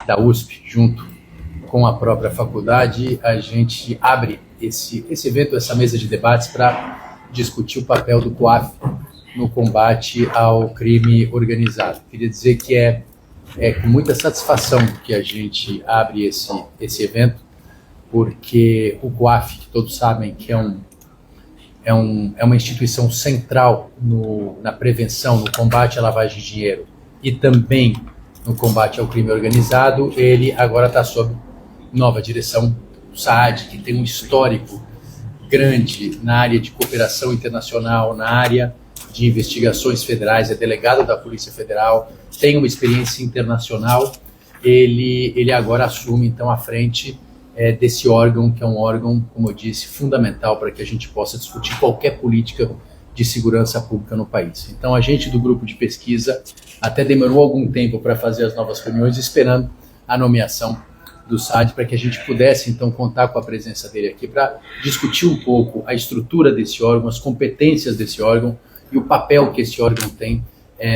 da USP, junto com a própria faculdade, a gente abre esse evento, essa mesa de debates para discutir o papel do COAF no combate ao crime organizado. Queria dizer que é com muita satisfação que a gente abre esse evento, porque o COAF, que todos sabem que é uma instituição central na prevenção, no combate à lavagem de dinheiro e também no combate ao crime organizado, ele agora está sob nova direção, o SAAD, que tem um histórico grande na área de cooperação internacional, na área de investigações federais, é delegado da Polícia Federal, tem uma experiência internacional, ele agora assume, então, a frente desse órgão, que é um órgão, como eu disse, fundamental para que a gente possa discutir qualquer política de segurança pública no país. Então, a gente do grupo de pesquisa até demorou algum tempo para fazer as novas reuniões, esperando a nomeação do SAAD, para que a gente pudesse, então, contar com a presença dele aqui para discutir um pouco a estrutura desse órgão, as competências desse órgão e o papel que esse órgão tem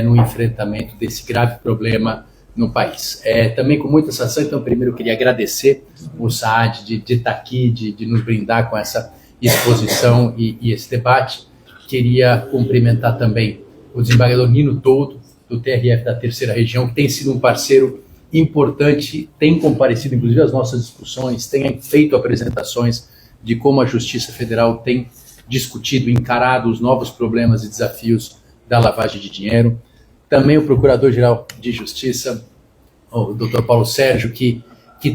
no enfrentamento desse grave problema no país. Também com muita satisfação, então, primeiro eu queria agradecer o SAAD de estar aqui, de nos brindar com essa exposição e esse debate. Queria cumprimentar também o desembargador Nino Toldo, do TRF da Terceira Região, que tem sido um parceiro importante, tem comparecido, inclusive, às nossas discussões, tem feito apresentações de como a Justiça Federal tem discutido, encarado os novos problemas e desafios da lavagem de dinheiro. Também o Procurador-Geral de Justiça, o Dr. Paulo Sérgio, que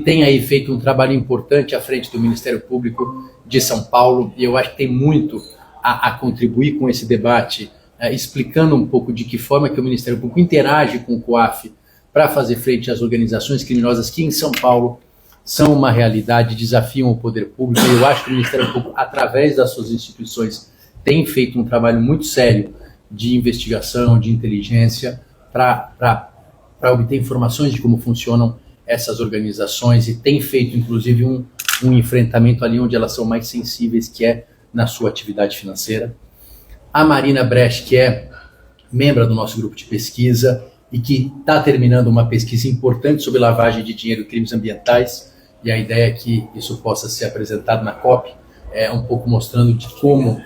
tem aí feito um trabalho importante à frente do Ministério Público de São Paulo, e eu acho que tem muito a contribuir com esse debate, explicando um pouco de que forma que o Ministério Público interage com o COAF para fazer frente às organizações criminosas que em São Paulo são uma realidade, desafiam o poder público. E eu acho que o Ministério Público, através das suas instituições, tem feito um trabalho muito sério de investigação, de inteligência, para obter informações de como funcionam essas organizações, e tem feito, inclusive, um enfrentamento ali onde elas são mais sensíveis, que é na sua atividade financeira. A Marina Brecht, que é membro do nosso grupo de pesquisa e que está terminando uma pesquisa importante sobre lavagem de dinheiro e crimes ambientais, e a ideia é que isso possa ser apresentado na COP, um pouco mostrando de como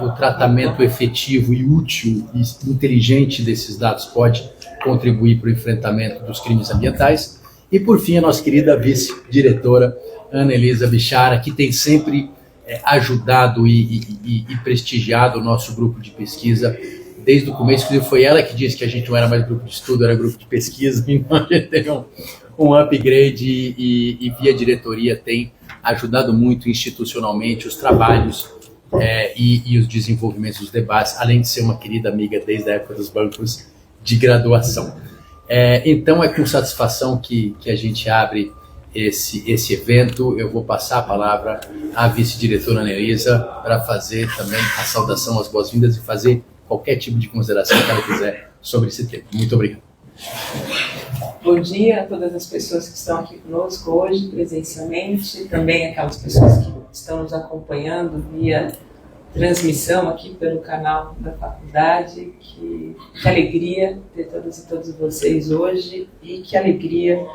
o tratamento efetivo e útil e inteligente desses dados pode contribuir para o enfrentamento dos crimes ambientais. E, por fim, a nossa querida vice-diretora, Ana Elisa Bichara, que tem sempre ajudado e prestigiado o nosso grupo de pesquisa desde o começo. Inclusive, foi ela que disse que a gente não era mais grupo de estudo, era grupo de pesquisa. Então, a gente teve um upgrade e via diretoria tem ajudado muito institucionalmente os trabalhos e os desenvolvimentos dos debates, além de ser uma querida amiga desde a época dos bancos de graduação. Então, é com satisfação que a gente abre esse evento. Eu vou passar a palavra à vice-diretora Ana Elisa para fazer também a saudação, as boas-vindas e fazer qualquer tipo de consideração que ela quiser sobre esse tema. Muito obrigado. Bom dia a todas as pessoas que estão aqui conosco hoje, presencialmente, também aquelas pessoas que estão nos acompanhando via transmissão aqui pelo canal da faculdade. Que alegria ter todas e todos vocês hoje, e que alegria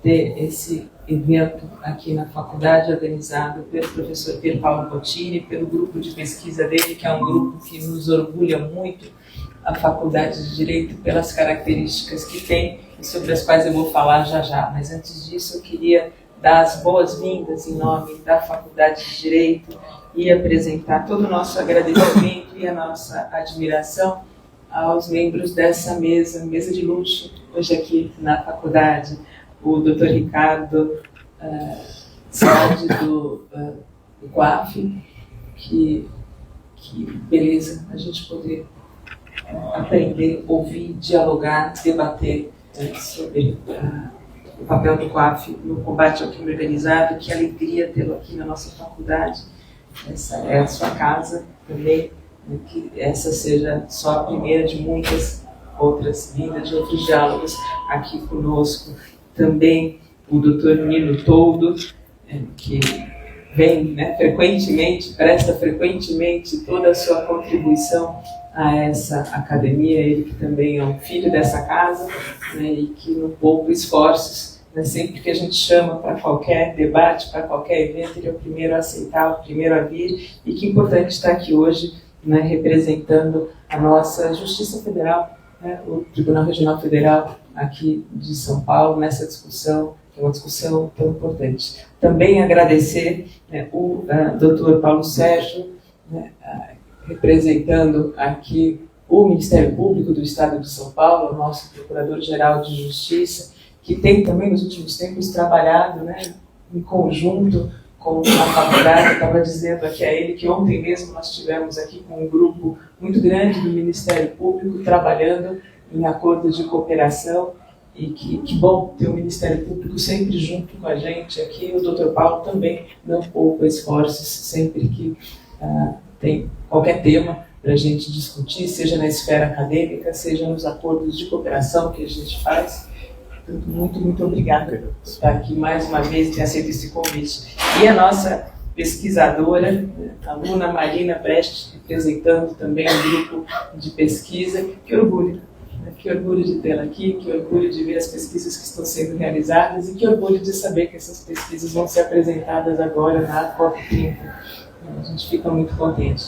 ter esse evento aqui na faculdade, organizado pelo professor Pier Paolo Bottini, pelo grupo de pesquisa dele, que é um grupo que nos orgulha muito, a Faculdade de Direito, pelas características que tem e sobre as quais eu vou falar já já. Mas antes disso, eu queria dar as boas-vindas em nome da Faculdade de Direito e apresentar todo o nosso agradecimento e a nossa admiração aos membros dessa mesa de luxo, hoje aqui na faculdade. O Dr. Ricardo Sade, do COAF, que beleza a gente poder aprender, ouvir, dialogar, debater sobre o papel do COAF no combate ao crime organizado. Que alegria tê-lo aqui na nossa faculdade. Essa é a sua casa também, que essa seja só a primeira de muitas outras vindas, de outros diálogos aqui conosco. Também o Dr. Nino Toldo, que vem frequentemente, presta frequentemente toda a sua contribuição a essa academia, ele que também é um filho dessa casa, e que não poupa esforços né? Sempre que a gente chama para qualquer debate, para qualquer evento, ele é o primeiro a aceitar, o primeiro a vir, e que importante estar aqui hoje, né, representando a nossa Justiça Federal, né, o Tribunal Regional Federal aqui de São Paulo, nessa discussão, que é uma discussão tão importante. Também agradecer, né, o Dr. Paulo Sérgio, né, representando aqui o Ministério Público do Estado de São Paulo, o nosso Procurador-Geral de Justiça, que tem também nos últimos tempos trabalhado, né, em conjunto com a faculdade. Eu estava dizendo aqui a ele que ontem mesmo nós tivemos aqui com um grupo muito grande do Ministério Público trabalhando em acordos de cooperação, e que bom ter o Ministério Público sempre junto com a gente aqui. O Dr. Paulo também não poupa esforços sempre que tem qualquer tema para a gente discutir, seja na esfera acadêmica, seja nos acordos de cooperação que a gente faz. Portanto, muito obrigada por estar aqui mais uma vez e ter aceito esse convite. E a nossa pesquisadora, a aluna Marina Brecht, representando também um grupo de pesquisa. Que orgulho de tê-la aqui, que orgulho de ver as pesquisas que estão sendo realizadas e que orgulho de saber que essas pesquisas vão ser apresentadas agora na COP30. A gente fica muito contente.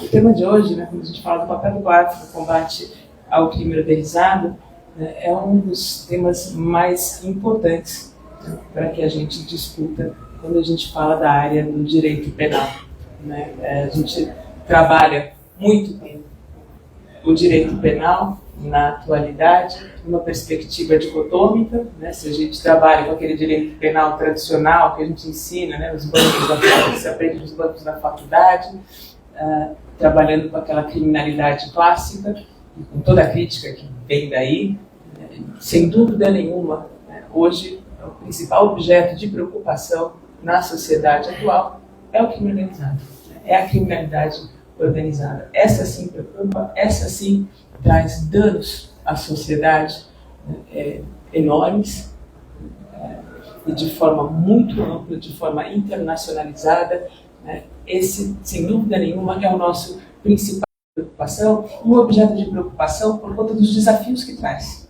O tema de hoje, né, quando a gente fala do papel do COAF no combate ao crime organizado, né, é um dos temas mais importantes, né, para que a gente discuta quando a gente fala da área do direito penal. Né? A gente trabalha muito com o direito penal na atualidade, numa perspectiva dicotômica, né? Se a gente trabalha com aquele direito penal tradicional que a gente ensina, né, os bancos da faculdade, se aprende nos bancos da faculdade, trabalhando com aquela criminalidade clássica, e com toda a crítica que vem daí, sem dúvida nenhuma, né, hoje o principal objeto de preocupação na sociedade atual é o crime organizado, né? É a criminalidade organizada. Essa sim preocupa, essa sim traz danos à sociedade, né, enormes, e de forma muito ampla, de forma internacionalizada, né? Esse, sem dúvida nenhuma, é o nosso principal preocupação, um objeto de preocupação por conta dos desafios que traz.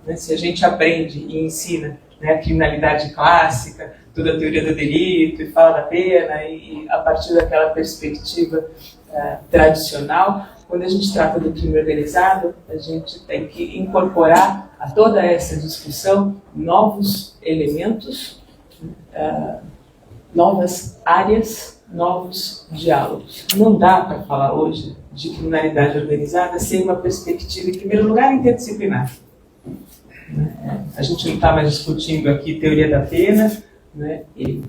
Né? Se a gente aprende e ensina, né, a criminalidade clássica, toda a teoria do delito, e fala da pena, e a partir daquela perspectiva tradicional, quando a gente trata do crime organizado, a gente tem que incorporar a toda essa discussão novos elementos, novas áreas, novos diálogos. Não dá para falar hoje de criminalidade organizada sem uma perspectiva, em primeiro lugar, interdisciplinar. A gente não está mais discutindo aqui teoria da pena, né, e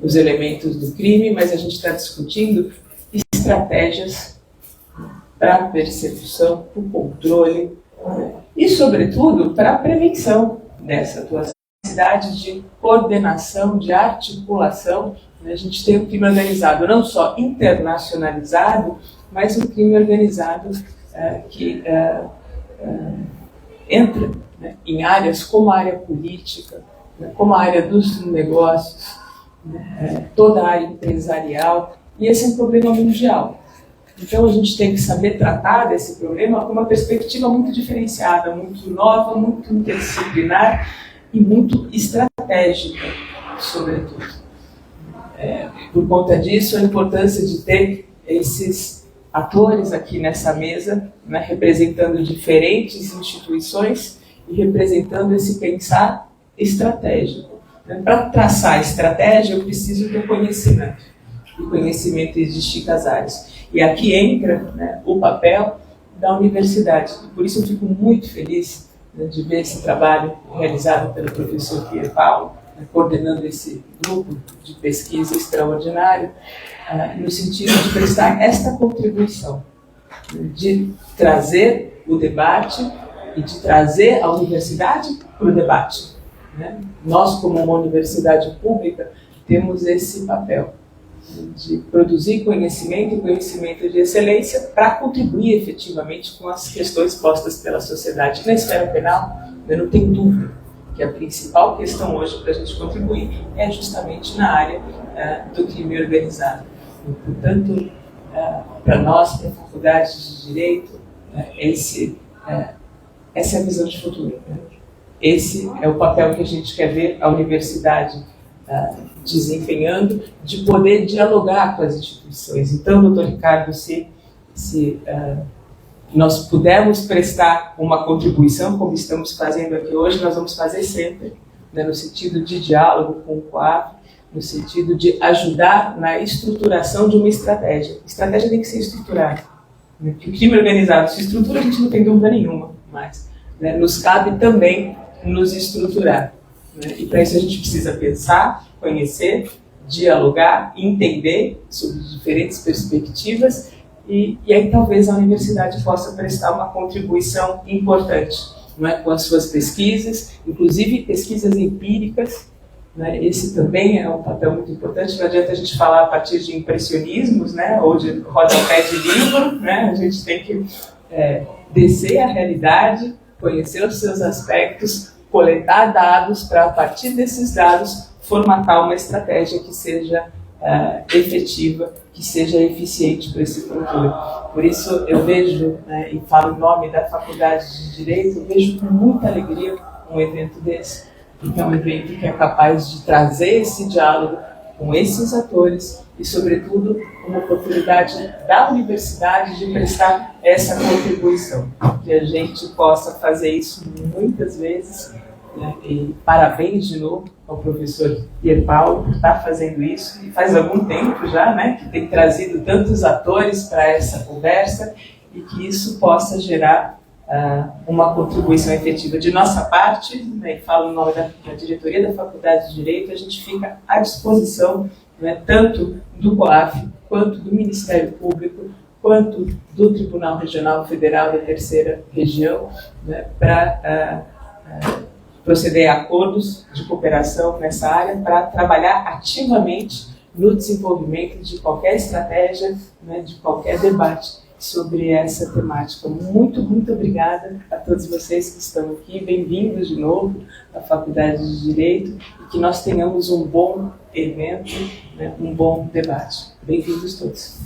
os elementos do crime, mas a gente está discutindo estratégias para a persecução, para o controle, né, e, sobretudo, para a prevenção dessa atuação. Necessidade de coordenação, de articulação. Né, a gente tem um crime organizado não só internacionalizado, mas um crime organizado que entra, né, em áreas como a área política, né, como a área dos negócios, né, toda a área empresarial, e esse é um problema mundial. Então a gente tem que saber tratar desse problema com uma perspectiva muito diferenciada, muito nova, muito interdisciplinar e muito estratégica, sobretudo. Por conta disso, a importância de ter esses atores aqui nessa mesa, né, representando diferentes instituições e representando esse pensar estratégico. Para traçar a estratégia, eu preciso ter conhecimento. E conhecimento existe em casais. E aqui entra, né, o papel da universidade. E por isso eu fico muito feliz, né, de ver esse trabalho realizado pelo professor Pier Paolo, né, coordenando esse grupo de pesquisa extraordinário, no sentido de prestar esta contribuição, né, de trazer o debate e de trazer a universidade para o debate. Né? Nós, como uma universidade pública, temos esse papel de produzir conhecimento e conhecimento de excelência para contribuir efetivamente com as questões postas pela sociedade. Na esfera penal, eu não tenho dúvida que a principal questão hoje para a gente contribuir é justamente na área do crime organizado. E, portanto, para nós, para a Faculdade de Direito, essa é a visão de futuro. Né? esse é o papel que a gente quer ver a universidade desempenhando, de poder dialogar com as instituições. Então, doutor Ricardo, se nós pudermos prestar uma contribuição, como estamos fazendo aqui hoje, nós vamos fazer sempre, né, no sentido de diálogo com o COAF, no sentido de ajudar na estruturação de uma estratégia. A estratégia tem que ser estruturada. Né? Porque o crime organizado se estrutura, a gente não tem dúvida nenhuma, mas, né, nos cabe também nos estruturar. Né? E para isso a gente precisa pensar, conhecer, dialogar, entender sobre diferentes perspectivas e aí talvez a universidade possa prestar uma contribuição importante, não é, com as suas pesquisas, inclusive pesquisas empíricas. Né? Esse também é um papel muito importante. Não adianta a gente falar a partir de impressionismos, né, ou de rodapé de livro, né? A gente tem que descer a realidade, conhecer os seus aspectos, coletar dados para, a partir desses dados, formatar uma estratégia que seja efetiva, que seja eficiente para esse futuro. Por isso eu vejo, né, e falo em nome da Faculdade de Direito, eu vejo com muita alegria um evento desse, porque é um evento que é capaz de trazer esse diálogo com esses atores e, sobretudo, uma oportunidade da universidade de prestar essa contribuição, que a gente possa fazer isso muitas vezes, né? E parabéns de novo ao professor Pier Paolo por estar fazendo isso, e faz algum tempo já, né, que tem trazido tantos atores para essa conversa, e que isso possa gerar uma contribuição efetiva de nossa parte, né, e falo em nome da diretoria da Faculdade de Direito, a gente fica à disposição, né, tanto do COAF, quanto do Ministério Público, quanto do Tribunal Regional Federal da Terceira Região, né, para proceder a acordos de cooperação nessa área, para trabalhar ativamente no desenvolvimento de qualquer estratégia, né, de qualquer debate sobre essa temática. Muito, muito obrigada a todos vocês que estão aqui, bem-vindos de novo à Faculdade de Direito, e que nós tenhamos um bom evento, né, um bom debate. Bem-vindos todos.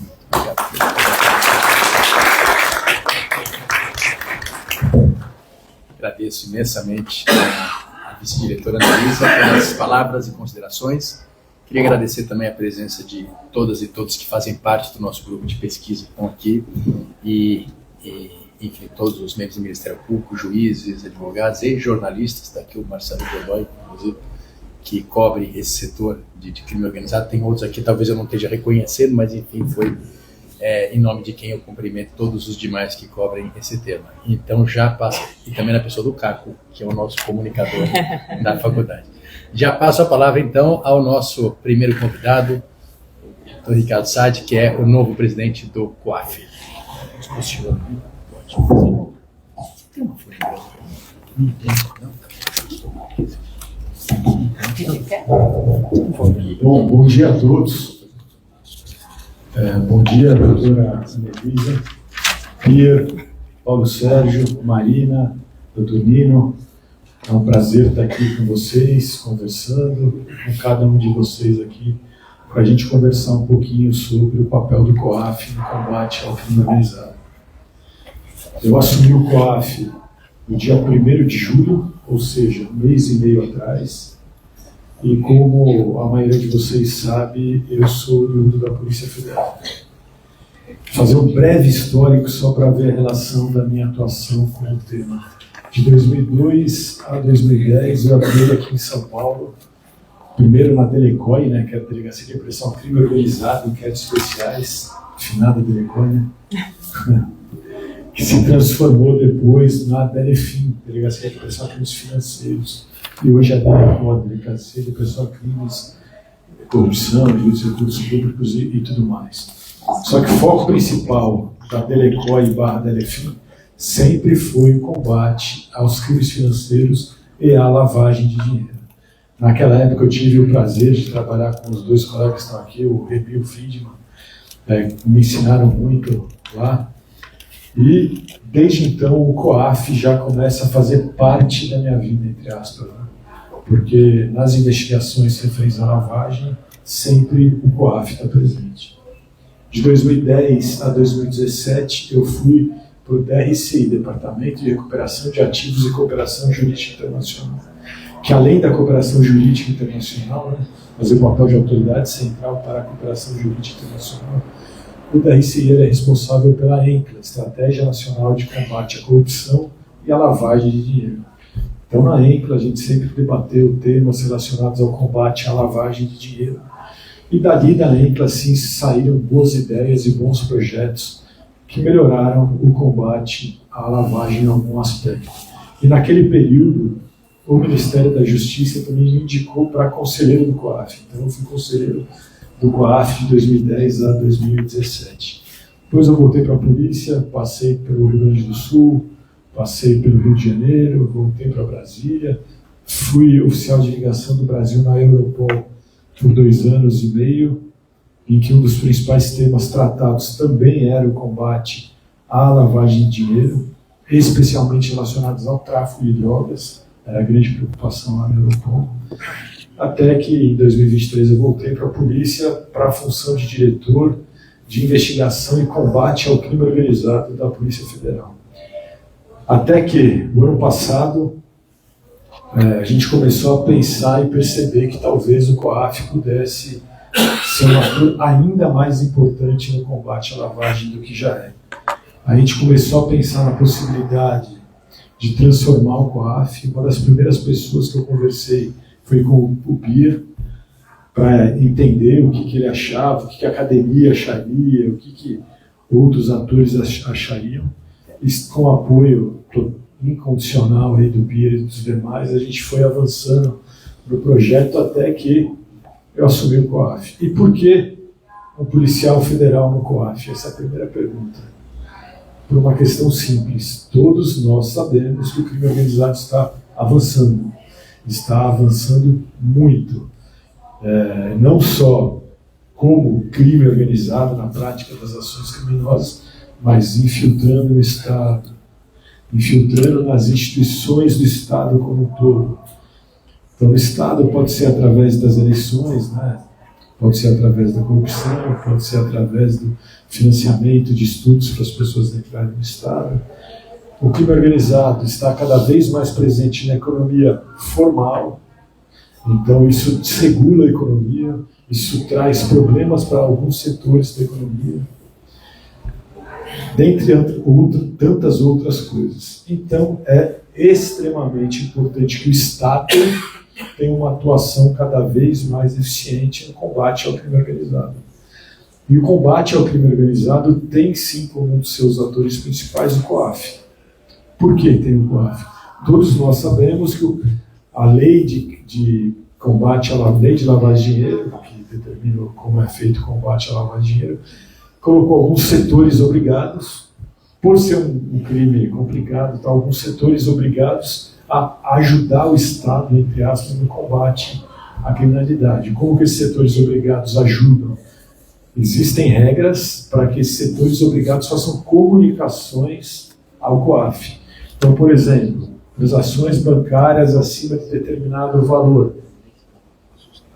Agradeço imensamente a vice-diretora Analisa pelas palavras e considerações. Queria agradecer também a presença de todas e todos que fazem parte do nosso grupo de pesquisa que estão aqui e enfim, todos os membros do Ministério Público, juízes, advogados e jornalistas, daqui o Marcelo Godoy, inclusive, que cobre esse setor de crime organizado. Tem outros aqui, talvez eu não esteja reconhecendo, mas enfim, foi em nome de quem eu cumprimento todos os demais que cobrem esse tema. Então já passo, e também na pessoa do Caco, que é o nosso comunicador da faculdade. Já passo a palavra então ao nosso primeiro convidado, o Dr. Ricardo Sade, que é o novo presidente do COAF. Posiciona, pode fazer. Tem uma folha branca? Não tem, não? Bom dia a todos. Bom dia, doutora Anelisa, Pia, Paulo Sérgio, Marina, doutor Nino. É um prazer estar aqui com vocês, conversando com cada um de vocês aqui, para a gente conversar um pouquinho sobre o papel do COAF no combate ao crime organizado. Eu assumi o COAF no dia 1º de julho, ou seja, um mês e meio atrás. E como a maioria de vocês sabe, eu sou oriundo da Polícia Federal. Vou fazer um breve histórico só para ver a relação da minha atuação com o tema. De 2002 a 2010, eu atuei aqui em São Paulo, primeiro na Delecoi, né, que é a Delegacia de Repressão ao Crime Organizado, Inquéritos Especiais, finada Delecoi, né, que se transformou depois na Delefim, Delegacia de Repressão a Crimes Financeiros, e hoje é a Delegacia de Repressão a Crimes, Corrupção, Direitos de Recursos Públicos e tudo mais. Só que o foco principal da Delecoi / Delefim sempre foi o combate aos crimes financeiros e à lavagem de dinheiro. Naquela época eu tive o prazer de trabalhar com os dois colegas que estão aqui, o Rebi e o Friedman, me ensinaram muito lá. E desde então o COAF já começa a fazer parte da minha vida, entre aspas, né? Porque nas investigações referentes à lavagem, sempre o COAF está presente. De 2010 a 2017 eu fui para o DRCI, Departamento de Recuperação de Ativos e Cooperação Jurídica Internacional, que além da cooperação jurídica internacional, né, fazer o papel de autoridade central para a cooperação jurídica internacional, o DRCI é responsável pela ENCLA, Estratégia Nacional de Combate à Corrupção e à Lavagem de Dinheiro. Então, na ENCLA, a gente sempre debateu temas relacionados ao combate à lavagem de dinheiro. E dali da ENCLA, sim, saíram boas ideias e bons projetos que melhoraram o combate à lavagem em algum aspecto. E naquele período, o Ministério da Justiça também me indicou para conselheiro do COAF. Então, eu fui conselheiro do COAF de 2010 a 2017. Depois eu voltei para a polícia, passei pelo Rio Grande do Sul, passei pelo Rio de Janeiro, voltei para Brasília, fui oficial de ligação do Brasil na Europol por 2 anos e meio, em que um dos principais temas tratados também era o combate à lavagem de dinheiro, especialmente relacionados ao tráfico de drogas, era a grande preocupação lá na Europol. Até que em 2023 eu voltei para a polícia para a função de diretor de investigação e combate ao crime organizado da Polícia Federal. Até que, no ano passado, a gente começou a pensar e perceber que talvez o COAF pudesse ser um ator ainda mais importante no combate à lavagem do que já é. A gente começou a pensar na possibilidade de transformar o COAF. Uma das primeiras pessoas que eu conversei foi com o Bier, para entender o que ele achava, o que a academia acharia, o que outros atores achariam. E com o apoio incondicional aí do Bier e dos demais, a gente foi avançando no projeto até que eu assumi o COAF. E por que um policial federal no COAF? Essa é a primeira pergunta. Por uma questão simples. Todos nós sabemos que o crime organizado está avançando muito. Não só como crime organizado na prática das ações criminosas, mas infiltrando o Estado, infiltrando nas instituições do Estado como um todo. Então, o Estado pode ser através das eleições, né? Pode ser através da corrupção, pode ser através do financiamento de estudos para as pessoas entrarem no Estado. O crime organizado está cada vez mais presente na economia formal, então isso desregula a economia, isso traz problemas para alguns setores da economia, dentre tantas outras coisas. Então é extremamente importante que o Estado tenha uma atuação cada vez mais eficiente no combate ao crime organizado. E o combate ao crime organizado tem sim como um dos seus atores principais o COAF. Por que tem o COAF? Todos nós sabemos que a lei de combate à lei de lavagem de dinheiro, que determina como é feito o combate à lavagem de dinheiro, colocou alguns setores obrigados, por ser um crime complicado, tá, alguns setores obrigados a ajudar o Estado, entre aspas, no combate à criminalidade. Como que esses setores obrigados ajudam? Existem regras para que esses setores obrigados façam comunicações ao COAF. Então, por exemplo, transações bancárias acima de determinado valor.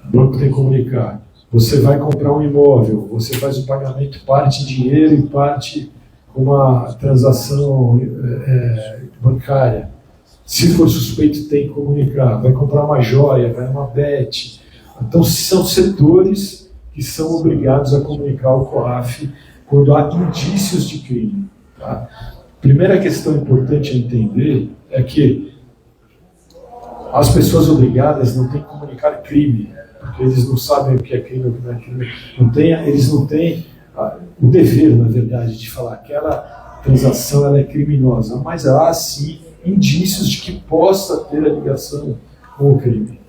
O banco tem que comunicar. Você vai comprar um imóvel, você faz o pagamento parte em dinheiro e parte com uma transação bancária. Se for suspeito, tem que comunicar. Vai comprar uma joia, vai uma bet. Então, são setores que são obrigados a comunicar ao COAF quando há indícios de crime. Tá? Primeira questão importante a entender é que as pessoas obrigadas não têm que comunicar crime, porque eles não sabem o que é crime ou o que não é crime. Eles não têm o dever, na verdade, de falar que aquela transação ela é criminosa, mas há, sim, indícios de que possa ter a ligação com o crime.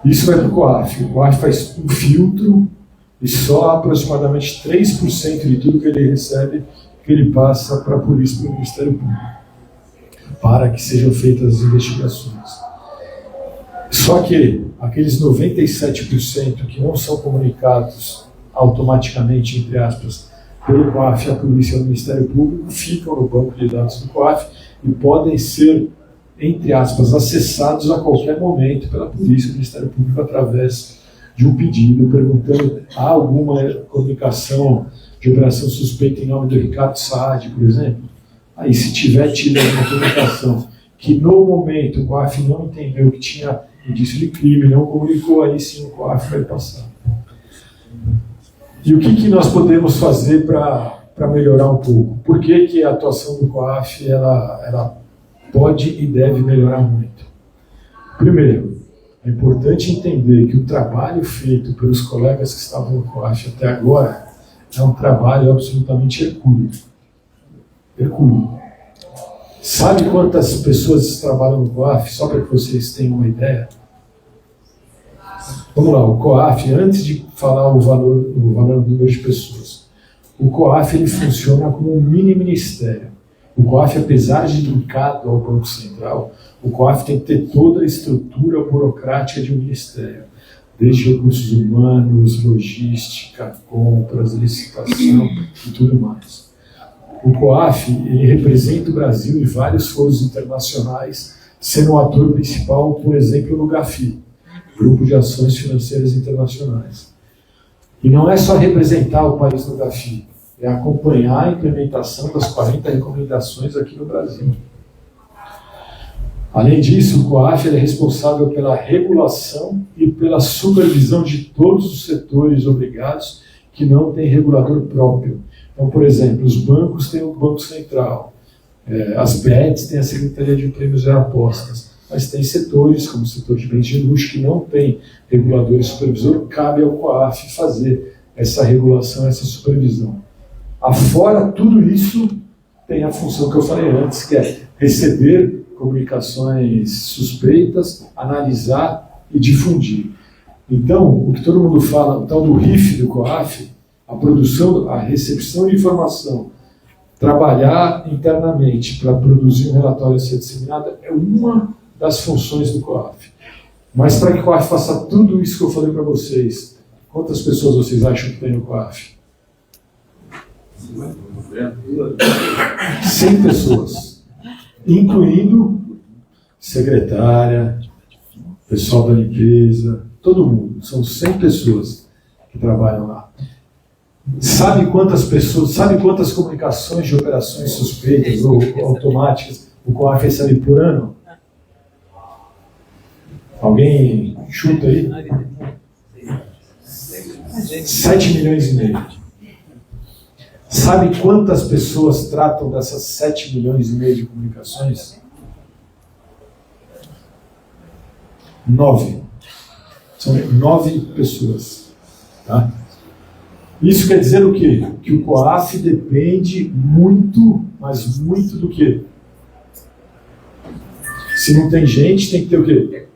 Isso vai para o COAF. O COAF faz um filtro e só aproximadamente 3% de tudo que ele recebe que ele passa para a polícia e para o Ministério Público, para que sejam feitas as investigações. Só que aqueles 97% que não são comunicados automaticamente, entre aspas, pelo COAF, a polícia e o Ministério Público, ficam no banco de dados do COAF e podem ser, entre aspas, acessados a qualquer momento pela polícia e o Ministério Público através de um pedido, perguntando: há alguma comunicação de operação suspeita em nome do Ricardo Saad, por exemplo? Aí, se tiver tido alguma comunicação que no momento o COAF não entendeu que tinha indício de crime, não comunicou, aí sim o COAF vai passar. E o que nós podemos fazer para melhorar um pouco? Por que a atuação do COAF ela pode e deve melhorar muito? Primeiro, é importante entender que o trabalho feito pelos colegas que estavam no COAF até agora é um trabalho absolutamente hercúleo. Hercúleo. Sabe quantas pessoas trabalham no COAF? Só para que vocês tenham uma ideia. Vamos lá, o COAF, antes de falar o valor do número de pessoas, o COAF ele funciona como um mini ministério. O COAF, apesar de linkado ao Banco Central, o COAF tem que ter toda a estrutura burocrática de um ministério, desde recursos humanos, logística, compras, licitação e tudo mais. O COAF ele representa o Brasil em vários foros internacionais, sendo o ator principal, por exemplo, no GAFI, Grupo de Ações Financeiras Internacionais. E não é só representar o país no GAFI, é acompanhar a implementação das 40 recomendações aqui no Brasil. Além disso, o COAF é responsável pela regulação e pela supervisão de todos os setores obrigados que não têm regulador próprio. Então, por exemplo, os bancos têm o Banco Central, as BEDs têm a Secretaria de Prêmios e Apostas, mas tem setores, como o setor de bens de luxo, que não tem regulador e supervisor, cabe ao COAF fazer essa regulação, essa supervisão. Afora tudo isso, tem a função que eu falei antes, que é receber comunicações suspeitas, analisar e difundir. Então, o que todo mundo fala, o tal do RIF do COAF, a produção, a recepção de informação, trabalhar internamente para produzir um relatório a ser disseminado, é uma das funções do COAF. Mas para que o COAF faça tudo isso que eu falei para vocês, quantas pessoas vocês acham que tem no COAF? 100 pessoas, incluindo secretária, pessoal da limpeza, todo mundo. São 100 pessoas que trabalham lá. Sabe quantas pessoas, sabe quantas comunicações de operações suspeitas ou automáticas o COAF recebe por ano? Alguém chuta aí? 7 milhões e meio. Sabe quantas pessoas tratam dessas 7 milhões e meio de comunicações? 9. São 9 pessoas. Tá? Isso quer dizer o quê? Que o COAF depende muito, mas muito do quê? Se não tem gente, tem que ter o quê?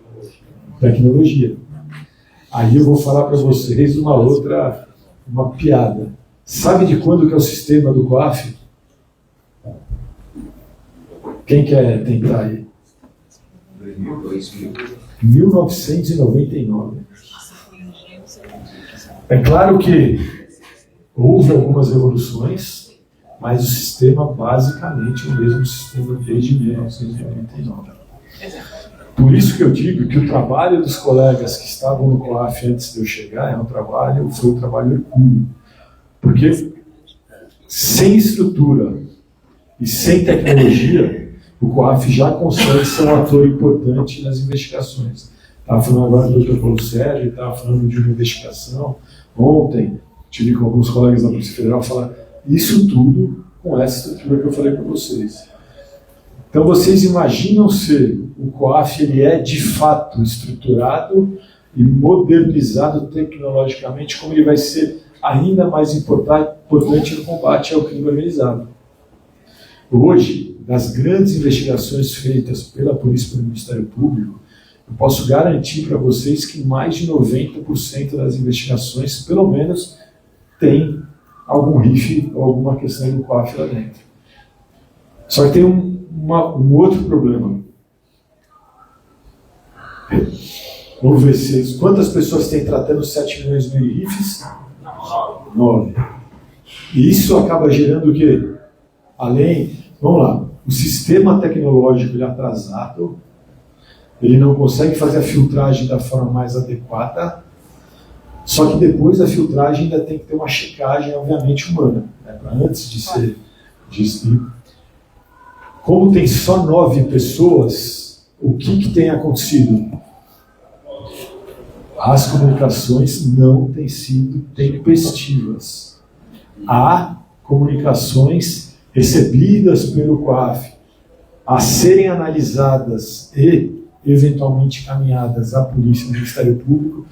Tecnologia. Aí eu vou falar para vocês uma piada. Sabe de quando que é o sistema do COAF? Quem quer tentar aí? 1999. É claro que houve algumas evoluções, mas o sistema basicamente é o mesmo sistema desde 1999. Por isso que eu digo que o trabalho dos colegas que estavam no COAF antes de eu chegar foi um trabalho hercúleo. Porque sem estrutura e sem tecnologia, o COAF já consegue ser um ator importante nas investigações. Estava falando agora do Dr. Paulo Sérgio, estava falando de uma investigação. Ontem, tive com alguns colegas da Polícia Federal falar isso tudo com essa estrutura que eu falei para vocês. Então, vocês imaginam se o COAF ele é de fato estruturado e modernizado tecnologicamente, como ele vai ser ainda mais importante no combate ao crime organizado. Hoje, das grandes investigações feitas pela polícia e pelo Ministério Público, eu posso garantir para vocês que mais de 90% das investigações, pelo menos, tem algum RIF ou alguma questão do COAF lá dentro. Só que tem um outro problema. Vamos ver quantas pessoas tem tratando 7 milhões de RIFs? 9. E isso acaba gerando o quê? Vamos lá, o sistema tecnológico ele é atrasado, ele não consegue fazer a filtragem da forma mais adequada, só que depois da filtragem ainda tem que ter uma checagem, obviamente, humana, né, para antes de ser disso. Como tem só 9 pessoas, o que tem acontecido? As comunicações não têm sido tempestivas. Há comunicações recebidas pelo COAF a serem analisadas e, eventualmente, caminhadas à polícia e ao Ministério Público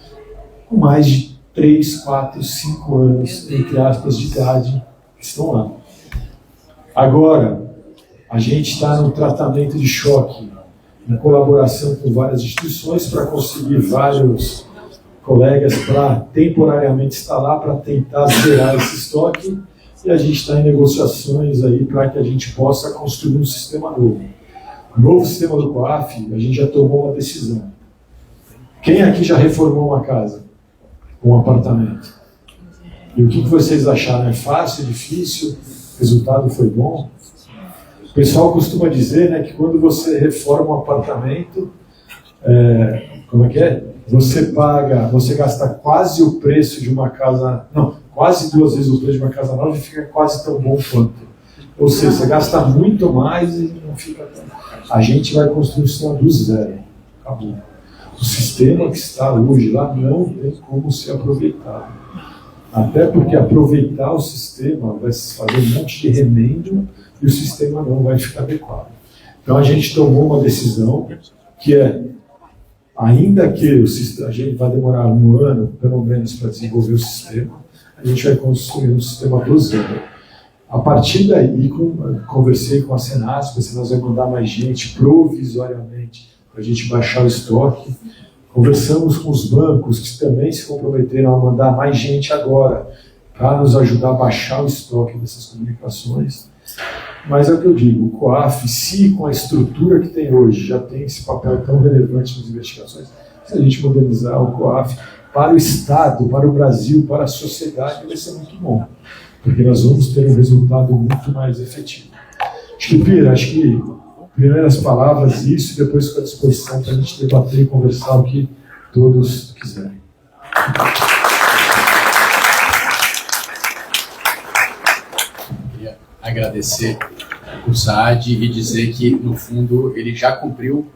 com mais de 3, 4, 5 anos, entre aspas, de idade, que estão lá. Agora, a gente está no tratamento de choque, em colaboração com várias instituições para conseguir vários colegas para temporariamente instalar, para tentar zerar esse estoque, e a gente está em negociações aí para que a gente possa construir um sistema novo. O novo sistema do COAF, a gente já tomou uma decisão. Quem aqui já reformou uma casa? Um apartamento? E o que vocês acharam? É fácil, difícil? O resultado foi bom? O pessoal costuma dizer, né, que quando você reforma um apartamento, como é que é? Você gasta quase o preço de uma casa, não, quase 2 vezes o preço de uma casa nova e fica quase tão bom quanto. Ou seja, você gasta muito mais e não fica tão... A gente vai construir um sistema do zero. Acabou. O sistema que está hoje lá não tem como ser aproveitado. Até porque aproveitar o sistema vai se fazer um monte de remendo e o sistema não vai ficar adequado. Então a gente tomou uma decisão que é, ainda que a gente vai demorar 1 ano, pelo menos, para desenvolver o sistema, a gente vai construir um sistema do zero. A partir daí, conversei com a Senasp, a Senasp vai mandar mais gente provisoriamente para a gente baixar o estoque. Conversamos com os bancos que também se comprometeram a mandar mais gente agora para nos ajudar a baixar o estoque dessas comunicações. Mas é o que eu digo, o COAF, se com a estrutura que tem hoje já tem esse papel tão relevante nas investigações, se a gente modernizar o COAF para o Estado, para o Brasil, para a sociedade, vai ser muito bom, porque nós vamos ter um resultado muito mais efetivo. Pira, acho que primeiras palavras, isso, e depois fico à disposição para a gente debater e conversar o que todos quiserem. Queria agradecer o Saad e dizer que, no fundo, ele já cumpriu,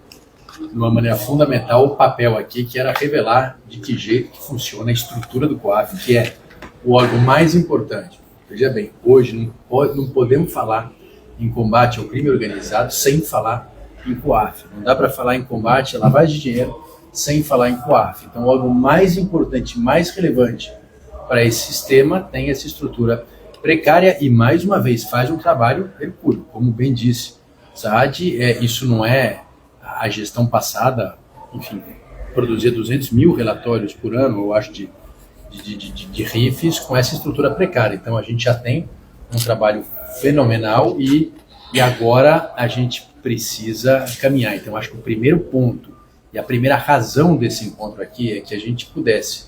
de uma maneira fundamental, o papel aqui, que era revelar de que jeito que funciona a estrutura do COAF, que é o órgão mais importante. Veja bem, hoje não podemos falar em combate ao crime organizado sem falar em COAF. Não dá para falar em combate à lavagem de dinheiro sem falar em COAF. Então, o órgão mais importante, mais relevante para esse sistema tem essa estrutura precária e, mais uma vez, faz um trabalho hercúleo. Como bem disse Saad, isso não é a gestão passada, enfim, produzia 200 mil relatórios por ano, eu acho, de RIFs com essa estrutura precária. Então, a gente já tem um trabalho fenomenal e agora a gente precisa caminhar. Então, acho que o primeiro ponto e a primeira razão desse encontro aqui é que a gente pudesse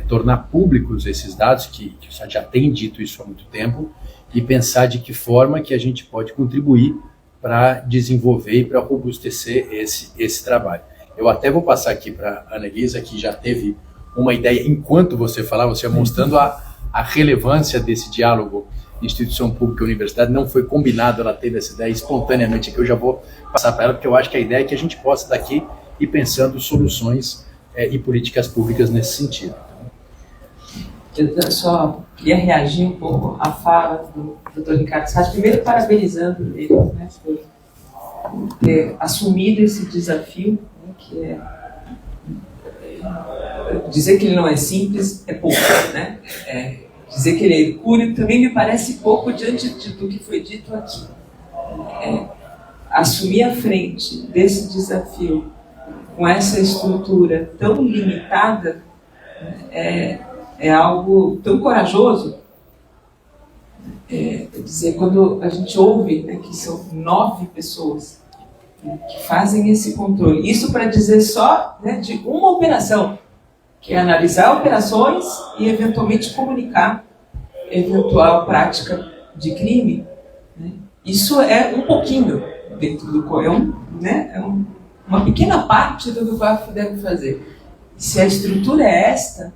tornar públicos esses dados, que você já tem dito isso há muito tempo, e pensar de que forma que a gente pode contribuir para desenvolver e para robustecer esse trabalho. Eu até vou passar aqui para a Ana Elisa, que já teve uma ideia, enquanto você falava, você ia mostrando a relevância desse diálogo instituição pública e universidade, não foi combinado, ela teve essa ideia espontaneamente aqui, eu já vou passar para ela, porque eu acho que a ideia é que a gente possa daqui ir pensando soluções e políticas públicas nesse sentido. Eu só queria reagir um pouco à fala do Dr. Ricardo Saad, primeiro parabenizando ele, né, por ter assumido esse desafio, né, que é dizer que ele não é simples é pouco, né? Dizer que ele é hercúleo também me parece pouco diante do que foi dito aqui. Assumir a frente desse desafio com essa estrutura tão limitada é algo tão corajoso. Dizer, quando a gente ouve, né, que são 9 pessoas, né, que fazem esse controle, isso para dizer só, né, de uma operação, que é analisar operações e eventualmente comunicar eventual prática de crime, né? Isso é um pouquinho dentro do COAF, uma pequena parte do que o COAF deve fazer. Se a estrutura é esta,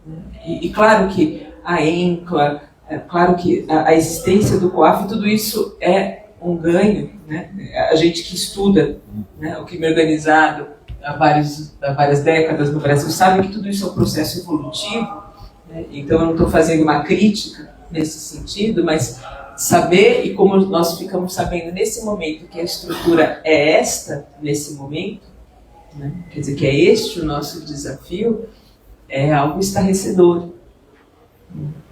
né, e claro que a ENCLA, claro que a existência do COAF, tudo isso é um ganho, né? A gente que estuda, né, o crime organizado há várias décadas no Brasil sabe que tudo isso é um processo evolutivo, né? Então eu não estou fazendo uma crítica nesse sentido, mas saber, e como nós ficamos sabendo nesse momento que a estrutura é esta, nesse momento, né? Quer dizer que é este o nosso desafio, é algo estarrecedor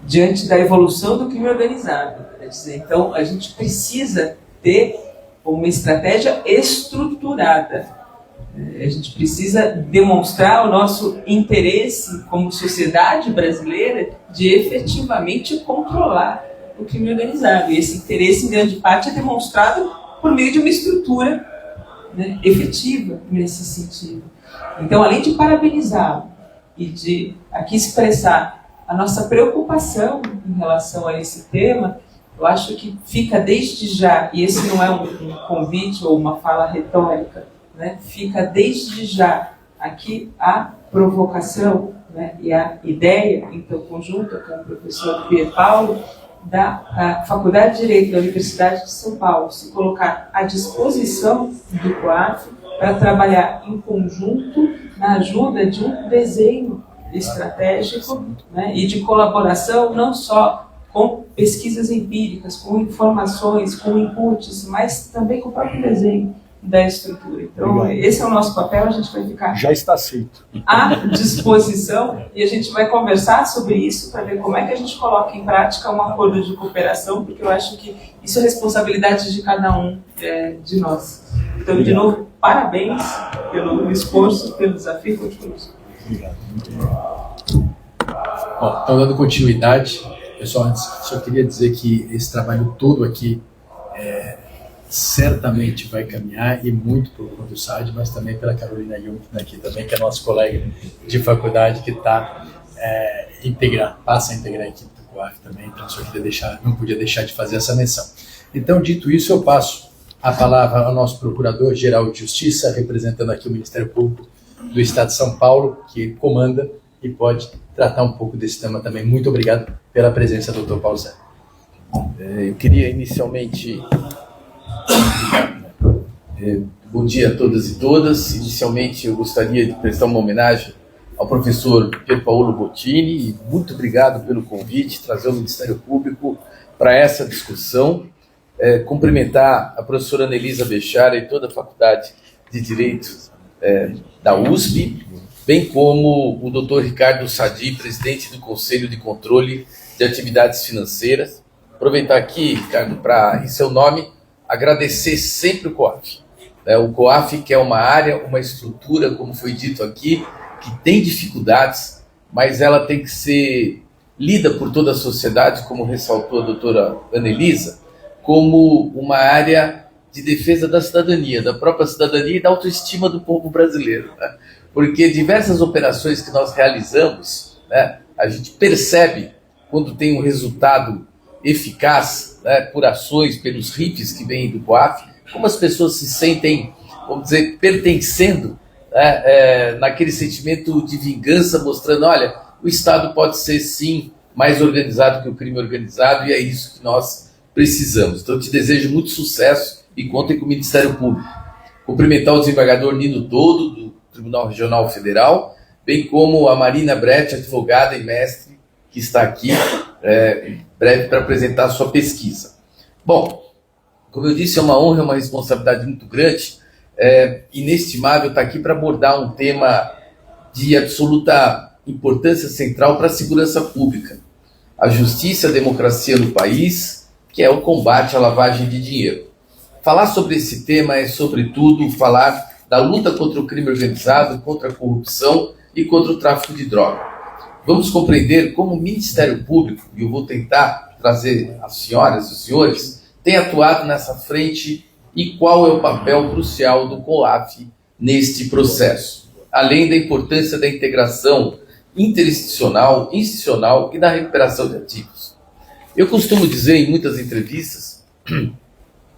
diante da evolução do crime organizado. Quer dizer, então a gente precisa ter uma estratégia estruturada. A gente precisa demonstrar o nosso interesse como sociedade brasileira de efetivamente controlar o crime organizado. E esse interesse, em grande parte, é demonstrado por meio de uma estrutura, né, efetiva nesse sentido. Então, além de parabenizá-lo e de aqui expressar a nossa preocupação em relação a esse tema, eu acho que fica desde já, e esse não é um convite ou uma fala retórica, né, fica desde já aqui a provocação, né, e a ideia, então, conjunta com o professor Pierre Paulo, da Faculdade de Direito da Universidade de São Paulo, se colocar à disposição do COAF para trabalhar em conjunto na ajuda de um desenho estratégico, né, e de colaboração não só com pesquisas empíricas, com informações, com inputs, mas também com o próprio desenho da estrutura. Então, obrigado. Esse é o nosso papel, a gente vai ficar já está aceito à disposição e a gente vai conversar sobre isso para ver como é que a gente coloca em prática um acordo de cooperação, porque eu acho que isso é responsabilidade de cada um de nós. Então, obrigado. De novo, parabéns pelo esforço, pelo desafio. Obrigado. Bom, então, dando continuidade, pessoal, antes só queria dizer que esse trabalho todo aqui certamente vai caminhar, e muito por conta do SAD, mas também pela Carolina Jung aqui também, que é nosso colega de faculdade, que está passa a integrar a equipe do COAF também, então só queria não podia deixar de fazer essa menção. Então, dito isso, eu passo a palavra ao nosso Procurador-Geral de Justiça, representando aqui o Ministério Público do Estado de São Paulo, que ele comanda e pode tratar um pouco desse tema também. Muito obrigado pela presença, doutor Paulo Sérgio. Eu queria inicialmente... Bom dia a todas e todas. Inicialmente, eu gostaria de prestar uma homenagem ao professor Pier Paolo Bottini, e muito obrigado pelo convite, trazer o Ministério Público para essa discussão. Cumprimentar a professora Anelisa Bechara e toda a Faculdade de Direito da USP, bem como o Dr. Ricardo Sadi, presidente do Conselho de Controle de Atividades Financeiras. Aproveitar aqui, Ricardo, para, em seu nome, agradecer sempre o COAF. O COAF, que é uma área, uma estrutura, como foi dito aqui, que tem dificuldades, mas ela tem que ser lida por toda a sociedade, como ressaltou a doutora Anelisa, como uma área de defesa da cidadania, da própria cidadania e da autoestima do povo brasileiro, né? Porque diversas operações que nós realizamos, né, a gente percebe quando tem um resultado eficaz, né, por ações, pelos RIPs que vêm do COAF, como as pessoas se sentem, vamos dizer, pertencendo, né, naquele sentimento de vingança, mostrando, olha, o Estado pode ser sim mais organizado que o crime organizado, e é isso que nós precisamos. Então eu te desejo muito sucesso e contem com o Ministério Público. Cumprimentar o desembargador Nino Todo, do Tribunal Regional Federal, bem como a Marina Brecht, advogada e mestre, que está aqui breve para apresentar a sua pesquisa. Bom, como eu disse, é uma honra, é uma responsabilidade muito grande, inestimável estar aqui para abordar um tema de absoluta importância central para a segurança pública, a justiça e a democracia no país, que é o combate à lavagem de dinheiro. Falar sobre esse tema é, sobretudo, falar da luta contra o crime organizado, contra a corrupção e contra o tráfico de droga. Vamos compreender como o Ministério Público, e eu vou tentar trazer as senhoras e os senhores, tem atuado nessa frente e qual é o papel crucial do COAF neste processo, além da importância da integração interinstitucional, institucional e da recuperação de ativos. Eu costumo dizer em muitas entrevistas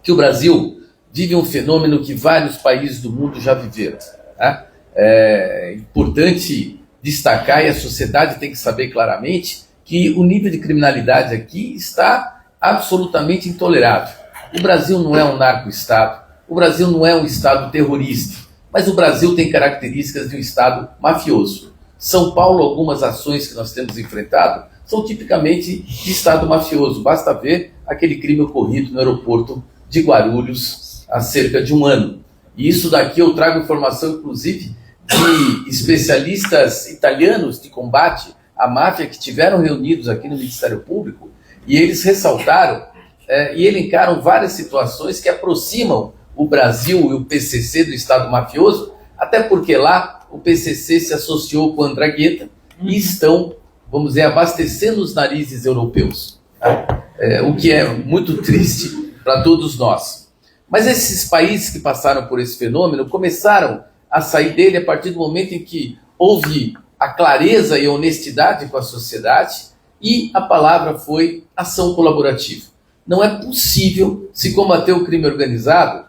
que o Brasil vive um fenômeno que vários países do mundo já viveram, né? É importante destacar, e a sociedade tem que saber claramente, que o nível de criminalidade aqui está absolutamente intolerável. O Brasil não é um narco-estado, o Brasil não é um estado terrorista, mas o Brasil tem características de um estado mafioso. São Paulo, algumas ações que nós temos enfrentado são tipicamente de estado mafioso. Basta ver aquele crime ocorrido no aeroporto de Guarulhos há cerca de um ano. E isso daqui eu trago informação, inclusive, de especialistas italianos de combate à máfia que estiveram reunidos aqui no Ministério Público, e eles ressaltaram e elencaram várias situações que aproximam o Brasil e o PCC do Estado mafioso, até porque lá o PCC se associou com a Andrangheta e estão, vamos dizer, abastecendo os narizes europeus, o que é muito triste para todos nós. Mas esses países que passaram por esse fenômeno começaram a sair dele a partir do momento em que houve a clareza e a honestidade com a sociedade, e a palavra foi ação colaborativa. Não é possível se combater o crime organizado,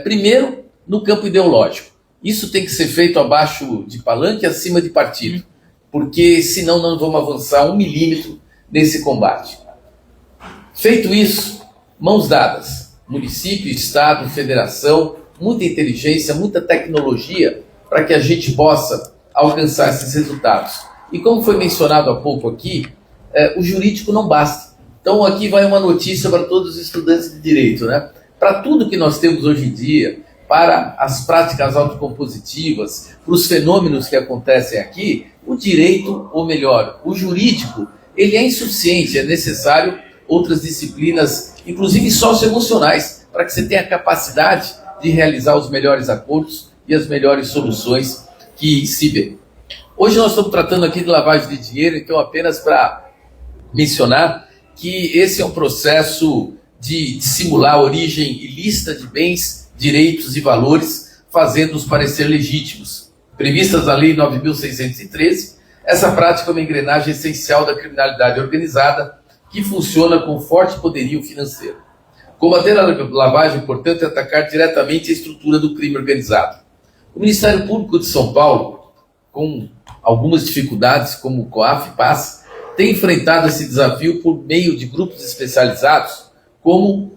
primeiro, no campo ideológico. Isso tem que ser feito abaixo de palanque e acima de partido, porque senão não vamos avançar 1 milímetro nesse combate. Feito isso, mãos dadas, município, estado, federação, muita inteligência, muita tecnologia para que a gente possa alcançar esses resultados. E como foi mencionado há pouco aqui, o jurídico não basta. Então aqui vai uma notícia para todos os estudantes de direito, né? Para tudo que nós temos hoje em dia, para as práticas autocompositivas, para os fenômenos que acontecem aqui, o direito, ou melhor, o jurídico, ele é insuficiente, é necessário outras disciplinas, inclusive socioemocionais, para que você tenha a capacidade de realizar os melhores acordos e as melhores soluções que se vê. Hoje nós estamos tratando aqui de lavagem de dinheiro, então apenas para mencionar que esse é um processo de simular a origem ilícita de bens, direitos e valores, fazendo-os parecer legítimos. Previstas na Lei 9.613, essa prática é uma engrenagem essencial da criminalidade organizada que funciona com forte poderio financeiro. Combater a lavagem, portanto, é atacar diretamente a estrutura do crime organizado. O Ministério Público de São Paulo, com algumas dificuldades, como o COAF passa, tem enfrentado esse desafio por meio de grupos especializados, como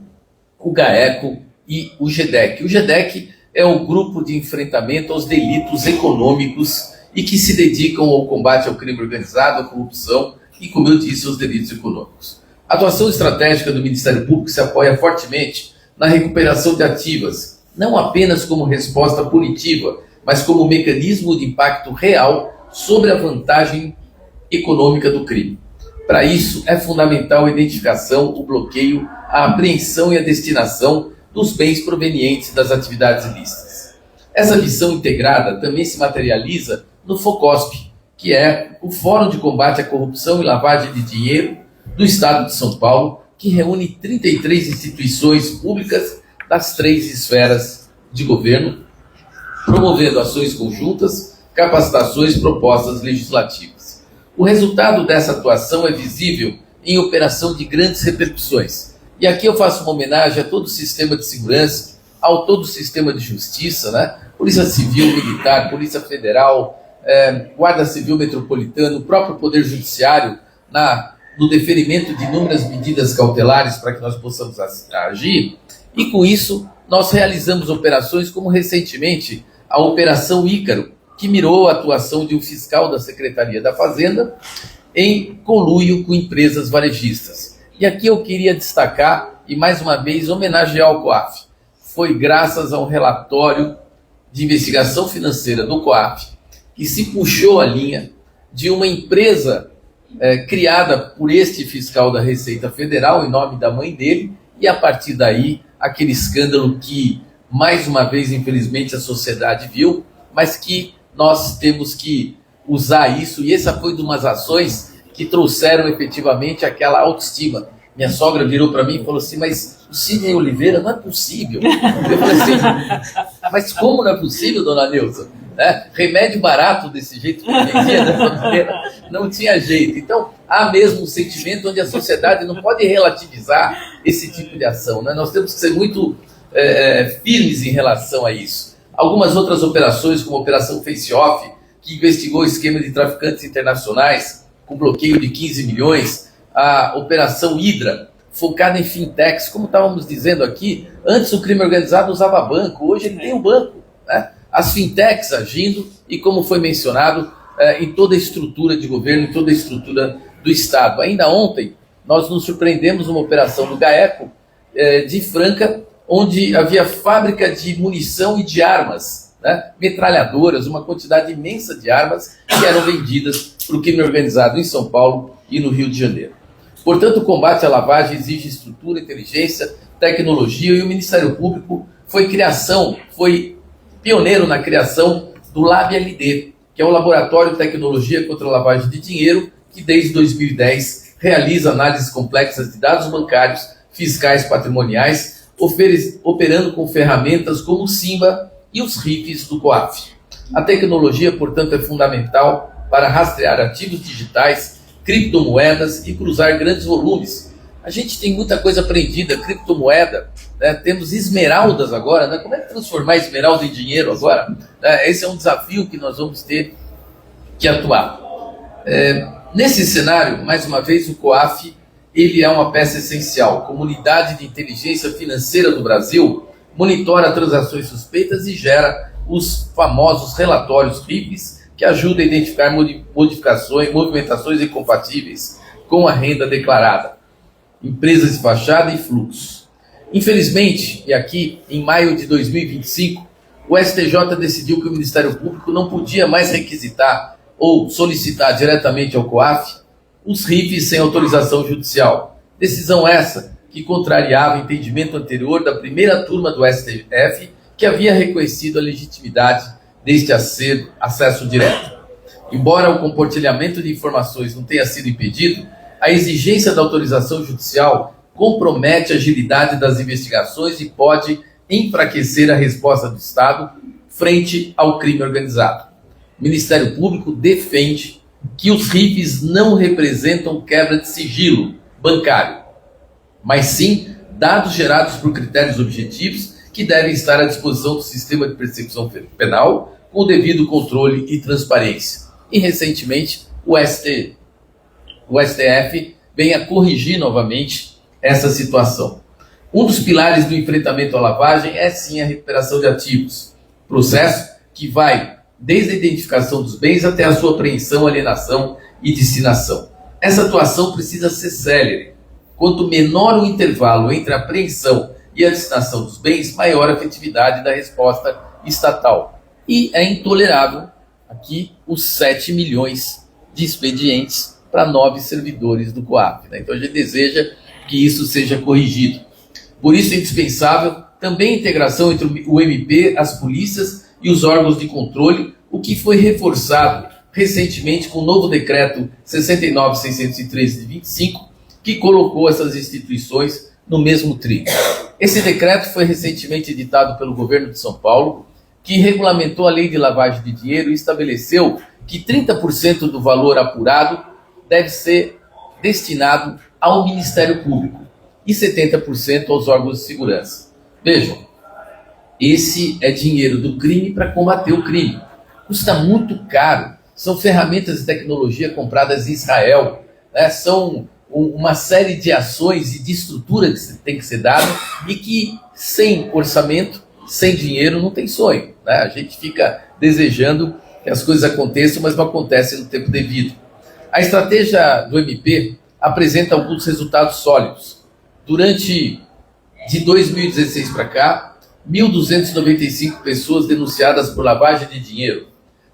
o GAECO e o GEDEC. O GEDEC é o grupo de enfrentamento aos delitos econômicos e que se dedicam ao combate ao crime organizado, à corrupção e, como eu disse, aos delitos econômicos. A atuação estratégica do Ministério Público se apoia fortemente na recuperação de ativas, não apenas como resposta punitiva, mas como mecanismo de impacto real sobre a vantagem econômica do crime. Para isso, é fundamental a identificação, o bloqueio, a apreensão e a destinação dos bens provenientes das atividades ilícitas. Essa visão integrada também se materializa no FOCOSP, que é o Fórum de Combate à Corrupção e Lavagem de Dinheiro do Estado de São Paulo, que reúne 33 instituições públicas das 3 esferas de governo, promovendo ações conjuntas, capacitações, propostas legislativas. O resultado dessa atuação é visível em operação de grandes repercussões. E aqui eu faço uma homenagem a todo o sistema de segurança, ao todo o sistema de justiça, né? Polícia Civil, Militar, Polícia Federal, Guarda Civil Metropolitana, o próprio Poder Judiciário, no deferimento de inúmeras medidas cautelares para que nós possamos agir. E com isso, nós realizamos operações como recentemente a Operação Ícaro, que mirou a atuação de um fiscal da Secretaria da Fazenda em conluio com empresas varejistas. E aqui eu queria destacar e mais uma vez homenagear ao COAF. Foi graças a um relatório de investigação financeira do COAF que se puxou a linha de uma empresa criada por este fiscal da Receita Federal em nome da mãe dele, e a partir daí aquele escândalo que mais uma vez infelizmente a sociedade viu, mas que nós temos que usar isso, e essa foi de umas ações que trouxeram efetivamente aquela autoestima. Minha sogra virou para mim e falou assim, mas o Sidney Oliveira não é possível. Eu falei assim, mas como não é possível, dona Neuza? Remédio barato desse jeito que vendia dessa maneira, não tinha jeito. Então, há mesmo um sentimento onde a sociedade não pode relativizar esse tipo de ação, né? Nós temos que ser muito firmes em relação a isso. Algumas outras operações, como a Operação Face Off, que investigou o esquema de traficantes internacionais com bloqueio de 15 milhões, a Operação Hydra focada em fintechs. Como estávamos dizendo aqui, antes o crime organizado usava banco, hoje ele tem o banco, né? As fintechs agindo e, como foi mencionado, em toda a estrutura de governo, em toda a estrutura do Estado. Ainda ontem, nós nos surpreendemos numa operação do GAECO de Franca, onde havia fábrica de munição e de armas, né? Metralhadoras, uma quantidade imensa de armas que eram vendidas para o crime organizado em São Paulo e no Rio de Janeiro. Portanto, o combate à lavagem exige estrutura, inteligência, tecnologia, e o Ministério Público foi pioneiro na criação do LabLD, que é o Laboratório de Tecnologia contra a Lavagem de Dinheiro, que desde 2010 realiza análises complexas de dados bancários, fiscais, patrimoniais, operando com ferramentas como o SIMBA e os RIFs do COAF. A tecnologia, portanto, é fundamental para rastrear ativos digitais, criptomoedas e cruzar grandes volumes. A gente tem muita coisa aprendida, criptomoeda, né? Temos esmeraldas agora, né? Como é que transformar esmeralda em dinheiro agora? Esse é um desafio que nós vamos ter que atuar. Nesse cenário, mais uma vez, o COAF ele é uma peça essencial. Comunidade de Inteligência Financeira do Brasil monitora transações suspeitas e gera os famosos relatórios RIPs, que ajudam a identificar movimentações incompatíveis com a renda declarada, empresas de fachada e fluxo. Infelizmente, e aqui em maio de 2025, o STJ decidiu que o Ministério Público não podia mais requisitar ou solicitar diretamente ao COAF os RIFs sem autorização judicial. Decisão essa que contrariava o entendimento anterior da primeira turma do STF, que havia reconhecido a legitimidade deste acesso direto. Embora o compartilhamento de informações não tenha sido impedido, a exigência da autorização judicial compromete a agilidade das investigações e pode enfraquecer a resposta do Estado frente ao crime organizado. O Ministério Público defende que os RIFs não representam quebra de sigilo bancário, mas sim dados gerados por critérios objetivos que devem estar à disposição do sistema de persecução penal com o devido controle e transparência. E, recentemente, o STF vem a corrigir novamente essa situação. Um dos pilares do enfrentamento à lavagem é, sim, a recuperação de ativos, processo que vai desde a identificação dos bens até a sua apreensão, alienação e destinação. Essa atuação precisa ser célere. Quanto menor o intervalo entre a apreensão e a destinação dos bens, maior a efetividade da resposta estatal. E é intolerável aqui os 7 milhões de expedientes para 9 servidores do COAF, né? Então a gente deseja que isso seja corrigido. Por isso é indispensável também a integração entre o MP, as polícias e os órgãos de controle, o que foi reforçado recentemente com o novo decreto 69.613 de 25, que colocou essas instituições no mesmo trilho. Esse decreto foi recentemente editado pelo governo de São Paulo, que regulamentou a lei de lavagem de dinheiro e estabeleceu que 30% do valor apurado deve ser destinado ao Ministério Público e 70% aos órgãos de segurança. Vejam, esse é dinheiro do crime para combater o crime. Custa muito caro, são ferramentas de tecnologia compradas em Israel, né? São uma série de ações e de estrutura que tem que ser dada e que sem orçamento, sem dinheiro, não tem sonho, né? A gente fica desejando que as coisas aconteçam, mas não acontecem no tempo devido. A estratégia do MP apresenta alguns resultados sólidos. Durante de 2016 para cá, 1.295 pessoas denunciadas por lavagem de dinheiro,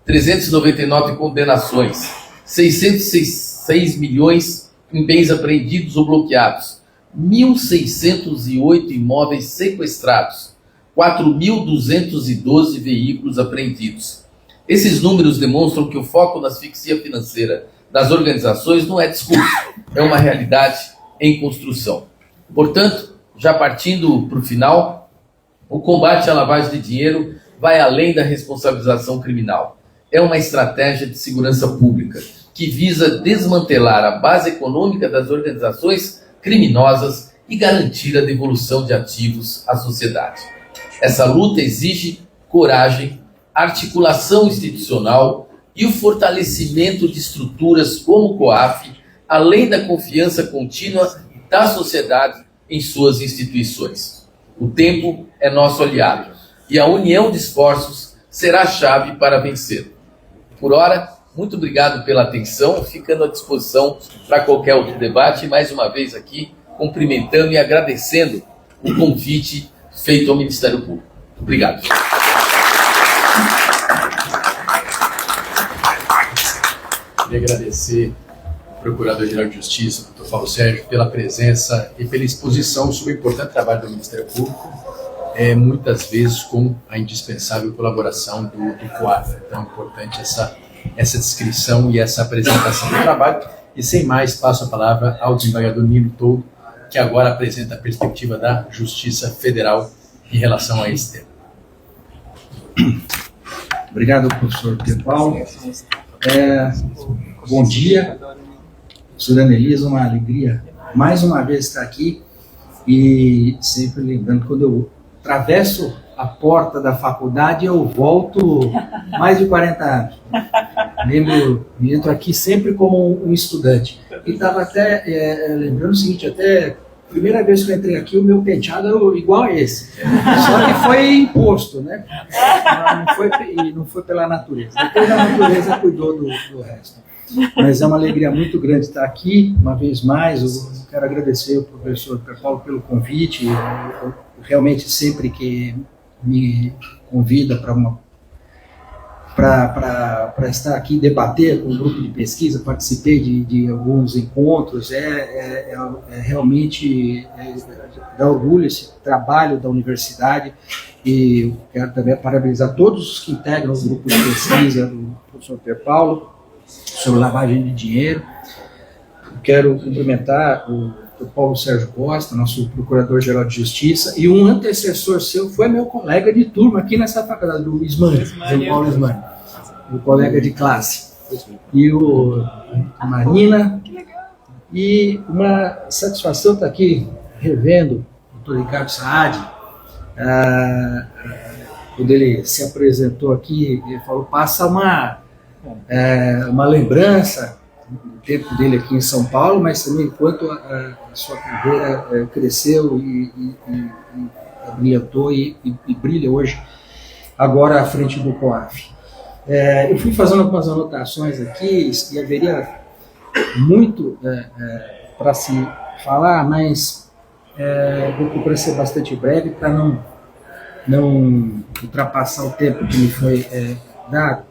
399 condenações, 606 milhões em bens apreendidos ou bloqueados, 1.608 imóveis sequestrados, 4.212 veículos apreendidos. Esses números demonstram que o foco na asfixia financeira das organizações não é discurso, é uma realidade em construção. Portanto, já partindo para o final, o combate à lavagem de dinheiro vai além da responsabilização criminal. É uma estratégia de segurança pública que visa desmantelar a base econômica das organizações criminosas e garantir a devolução de ativos à sociedade. Essa luta exige coragem, articulação institucional e o fortalecimento de estruturas como o COAF, além da confiança contínua da sociedade em suas instituições. O tempo é nosso aliado e a união de esforços será a chave para vencer. Por hora, muito obrigado pela atenção, ficando à disposição para qualquer outro debate. Mais uma vez aqui, cumprimentando e agradecendo o convite feito ao Ministério Público. Obrigado. Queria agradecer ao Procurador-Geral de Justiça, Dr. Paulo Sérgio, pela presença e pela exposição sobre o importante trabalho do Ministério Público, muitas vezes com a indispensável colaboração do COAF. Então é importante essa descrição e essa apresentação do trabalho. E sem mais, passo a palavra ao desembargador Nino Toldo, que agora apresenta a perspectiva da Justiça Federal em relação a esse tema. Obrigado, professor Pierre Paulo. Bom dia, professora Annelisa, uma alegria mais uma vez estar aqui, e sempre lembrando, quando eu atravesso a porta da faculdade, eu volto mais de 40 anos. Me entro aqui sempre como um estudante. E estava até lembrando o seguinte, até a primeira vez que eu entrei aqui, o meu penteado era igual a esse. Só que foi imposto, né? Não foi pela natureza. Depois a natureza cuidou do resto. Mas é uma alegria muito grande estar aqui, uma vez mais. Eu quero agradecer ao professor Pierre Paulo pelo convite. Eu realmente, sempre que me convida para estar aqui, debater com o grupo de pesquisa, participei de alguns encontros, realmente dá orgulho esse trabalho da universidade, e eu quero também parabenizar todos os que integram o grupo de pesquisa do professor Pierre Paulo sobre lavagem de dinheiro. Eu quero cumprimentar o Paulo Sérgio Costa, nosso Procurador-Geral de Justiça, e um antecessor seu foi meu colega de turma aqui nessa faculdade, do Ismani, João Paulo Ismani, o colega de classe, e a Marina, e uma satisfação estar aqui revendo o Dr. Ricardo Saad. Quando ele se apresentou aqui, ele falou, passa uma lembrança do tempo dele aqui em São Paulo, mas também enquanto a sua carreira cresceu e brilhantou e brilha hoje, agora à frente do COAF. Eu fui fazendo algumas anotações aqui, e haveria muito para se falar, mas vou procurar ser bastante breve para não ultrapassar o tempo que me foi dado.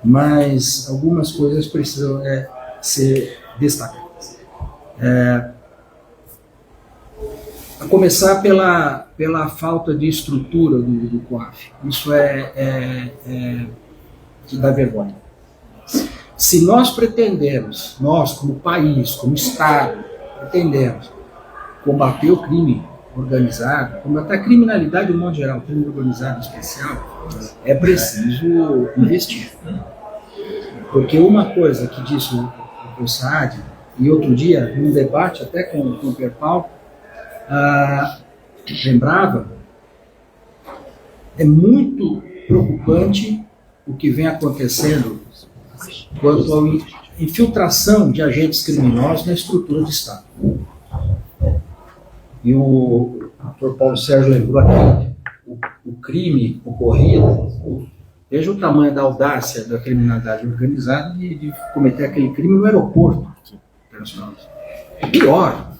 Mas algumas coisas precisam ser destacadas. A começar pela falta de estrutura do COAF. Isso que dá vergonha. Se nós pretendemos, nós como país, como Estado, pretendemos combater o crime organizado, combater a criminalidade de modo geral, crime organizado especial, é preciso investir. Porque uma coisa que disse o Saad, e outro dia, num debate até com o Pierre Paulo, lembrava, é muito preocupante o que vem acontecendo quanto à infiltração de agentes criminosos na estrutura do Estado. E o Dr. Paulo Sérgio lembrou aqui o crime ocorrido. Veja o tamanho da audácia da criminalidade organizada de cometer aquele crime no aeroporto internacional. Pior,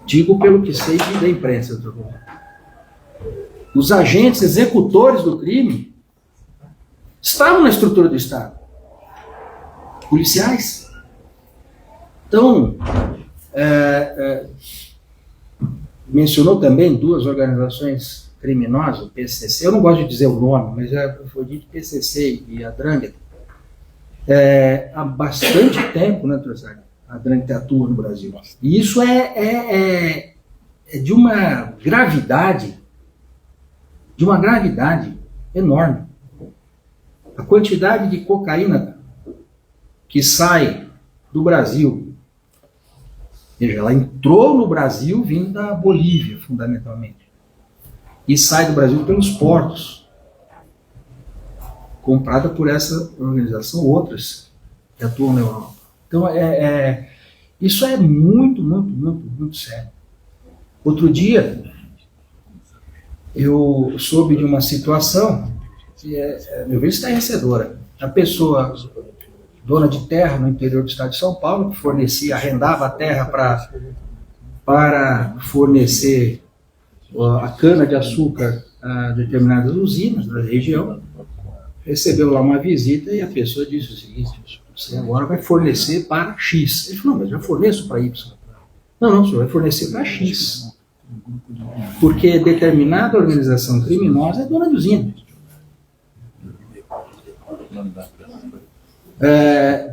digo pelo que sei da imprensa, doutor. Os agentes executores do crime estavam na estrutura do Estado. Policiais. Então, mencionou também duas organizações criminosas, o PCC, eu não gosto de dizer o nome, mas foi dito PCC e a Drangheta. Há bastante tempo, né, Trossard? A Drangheta atua no Brasil. E isso é de uma gravidade enorme. A quantidade de cocaína que sai do Brasil, veja, ela entrou no Brasil vindo da Bolívia, fundamentalmente, e sai do Brasil pelos portos, comprada por essa organização, outras que atuam na Europa. Então, Isso é muito, muito, muito, muito sério. Outro dia, eu soube de uma situação que meu ver, estarrecedora. A pessoa, dona de terra no interior do estado de São Paulo, que arrendava a terra para fornecer a cana-de-açúcar a determinadas usinas da região, recebeu lá uma visita e a pessoa disse o seguinte: você agora vai fornecer para X. Ele falou: não, mas eu já forneço para Y. Não, senhor, vai fornecer para X. Porque determinada organização criminosa é dona de usina.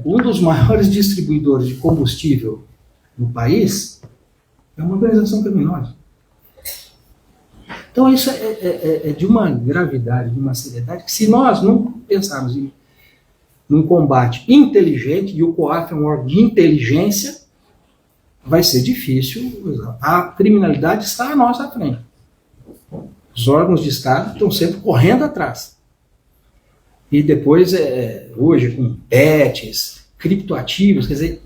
Um dos maiores distribuidores de combustível no país é uma organização criminosa. Então isso é de uma gravidade, de uma seriedade, que se nós não pensarmos num combate inteligente, e o COAF é um órgão de inteligência, vai ser difícil. A criminalidade está à nossa frente. Os órgãos de Estado estão sempre correndo atrás. E depois, hoje, com PETs, criptoativos, quer dizer,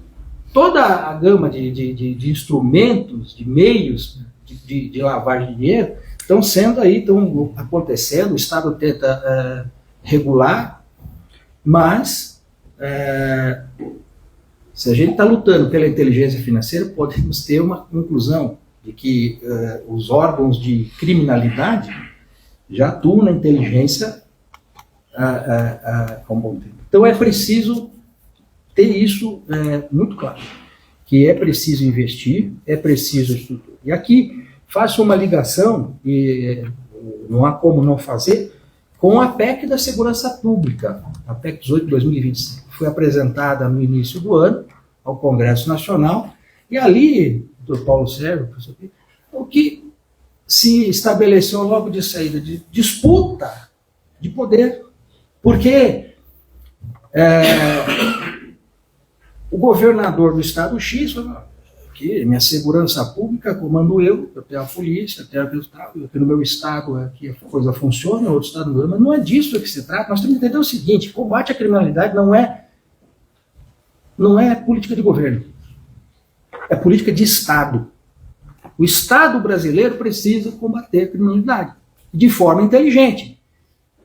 toda a gama de instrumentos, de meios de lavagem de dinheiro, estão sendo aí, estão acontecendo, o Estado tenta regular, mas se a gente está lutando pela inteligência financeira, podemos ter uma conclusão de que os órgãos de criminalidade já atuam na inteligência há um bom tempo. Então é preciso ter isso muito claro, que é preciso investir, é preciso estrutura. E aqui faço uma ligação, e não há como não fazer, com a PEC da Segurança Pública, a PEC 18 de 2025, que foi apresentada no início do ano ao Congresso Nacional, e ali, doutor Paulo Sérgio, o que se estabeleceu logo de saída de disputa de poder, porque o governador do estado X falou: aqui, minha segurança pública comando eu tenho a polícia, eu tenho aqui no meu estado aqui a coisa funciona, no outro estado não, mas não é disso que se trata. Nós temos que entender o seguinte: combate à criminalidade não é política de governo, é política de Estado. O Estado brasileiro precisa combater a criminalidade de forma inteligente.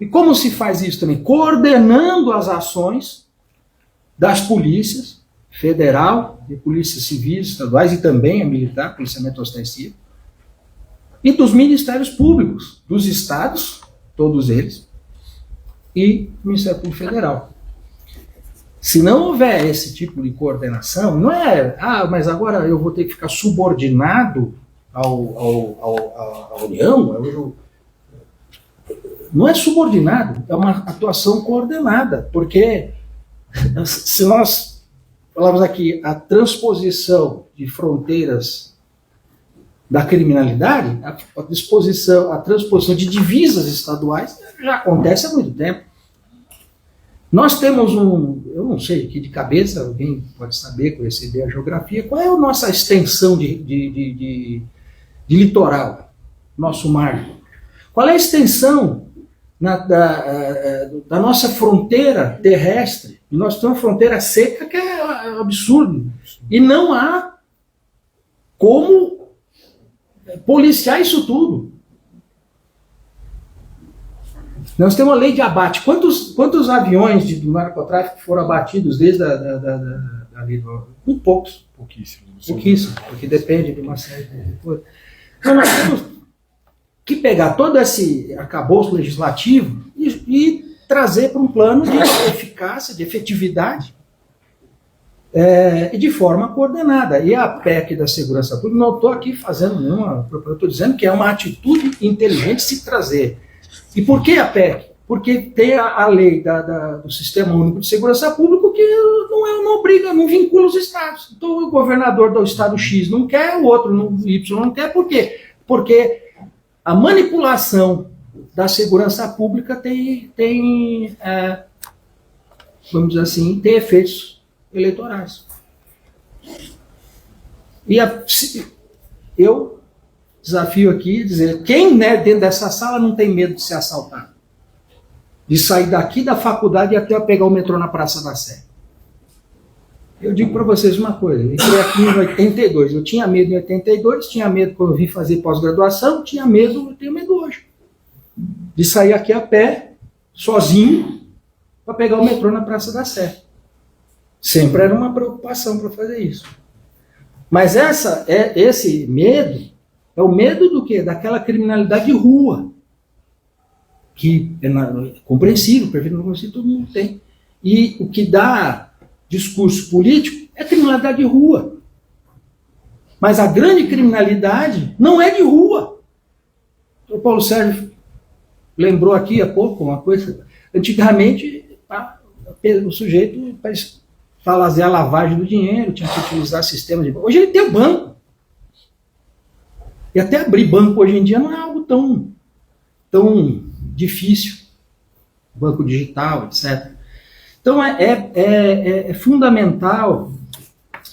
E como se faz isso também? Coordenando as ações das polícias federal, de polícias civis, estaduais e também a militar, policiamento ostensivo, e dos ministérios públicos, dos estados, todos eles, e do Ministério Público Federal. Se não houver esse tipo de coordenação, não é, mas agora eu vou ter que ficar subordinado à União, não é subordinado, é uma atuação coordenada, porque se nós falamos aqui a transposição de fronteiras da criminalidade, a transposição de divisas estaduais já acontece há muito tempo. Nós temos eu não sei aqui de cabeça, alguém pode saber, conhecer bem a geografia, qual é a nossa extensão de litoral, nosso mar? Qual é a extensão da nossa fronteira terrestre? E nós temos uma fronteira seca que é absurdo. E não há como policiar isso tudo. Nós temos uma lei de abate. Quantos aviões do narcotráfico foram abatidos desde a lei do... Muito poucos. Pouquíssimos, porque depende de uma série de coisas. Então nós temos que pegar todo esse arcabouço legislativo e trazer para um plano de eficácia, de efetividade, e de forma coordenada. E a PEC da Segurança Pública, não estou aqui fazendo nenhuma... Eu estou dizendo que é uma atitude inteligente se trazer. E por que a PEC? Porque tem a lei do Sistema Único de Segurança Pública que não obriga, não vincula os estados. Então o governador do estado X não quer, o outro Y não quer. Por quê? Porque a manipulação da segurança pública tem vamos dizer assim, tem efeitos eleitorais. E eu desafio aqui a dizer, quem dentro dessa sala não tem medo de ser assaltado? De sair daqui da faculdade e até pegar o metrô na Praça da Sé. Eu digo para vocês uma coisa, eu entrei aqui em 82, eu tinha medo em 82, tinha medo quando eu vim fazer pós-graduação, tinha medo, eu tenho medo hoje. De sair aqui a pé, sozinho, para pegar o metrô na Praça da Sé. Sempre era uma preocupação para fazer isso. Mas esse medo, é o medo do quê? Daquela criminalidade de rua, que é compreensível, perfeitamente compreensível, todo mundo tem. E o que dá discurso político é criminalidade de rua. Mas a grande criminalidade não é de rua. O Paulo Sérgio lembrou aqui há pouco uma coisa. Antigamente, o sujeito para fazer a lavagem do dinheiro tinha que utilizar sistemas de... Hoje ele tem banco. E até abrir banco hoje em dia não é algo tão difícil. Banco digital, etc. Então é fundamental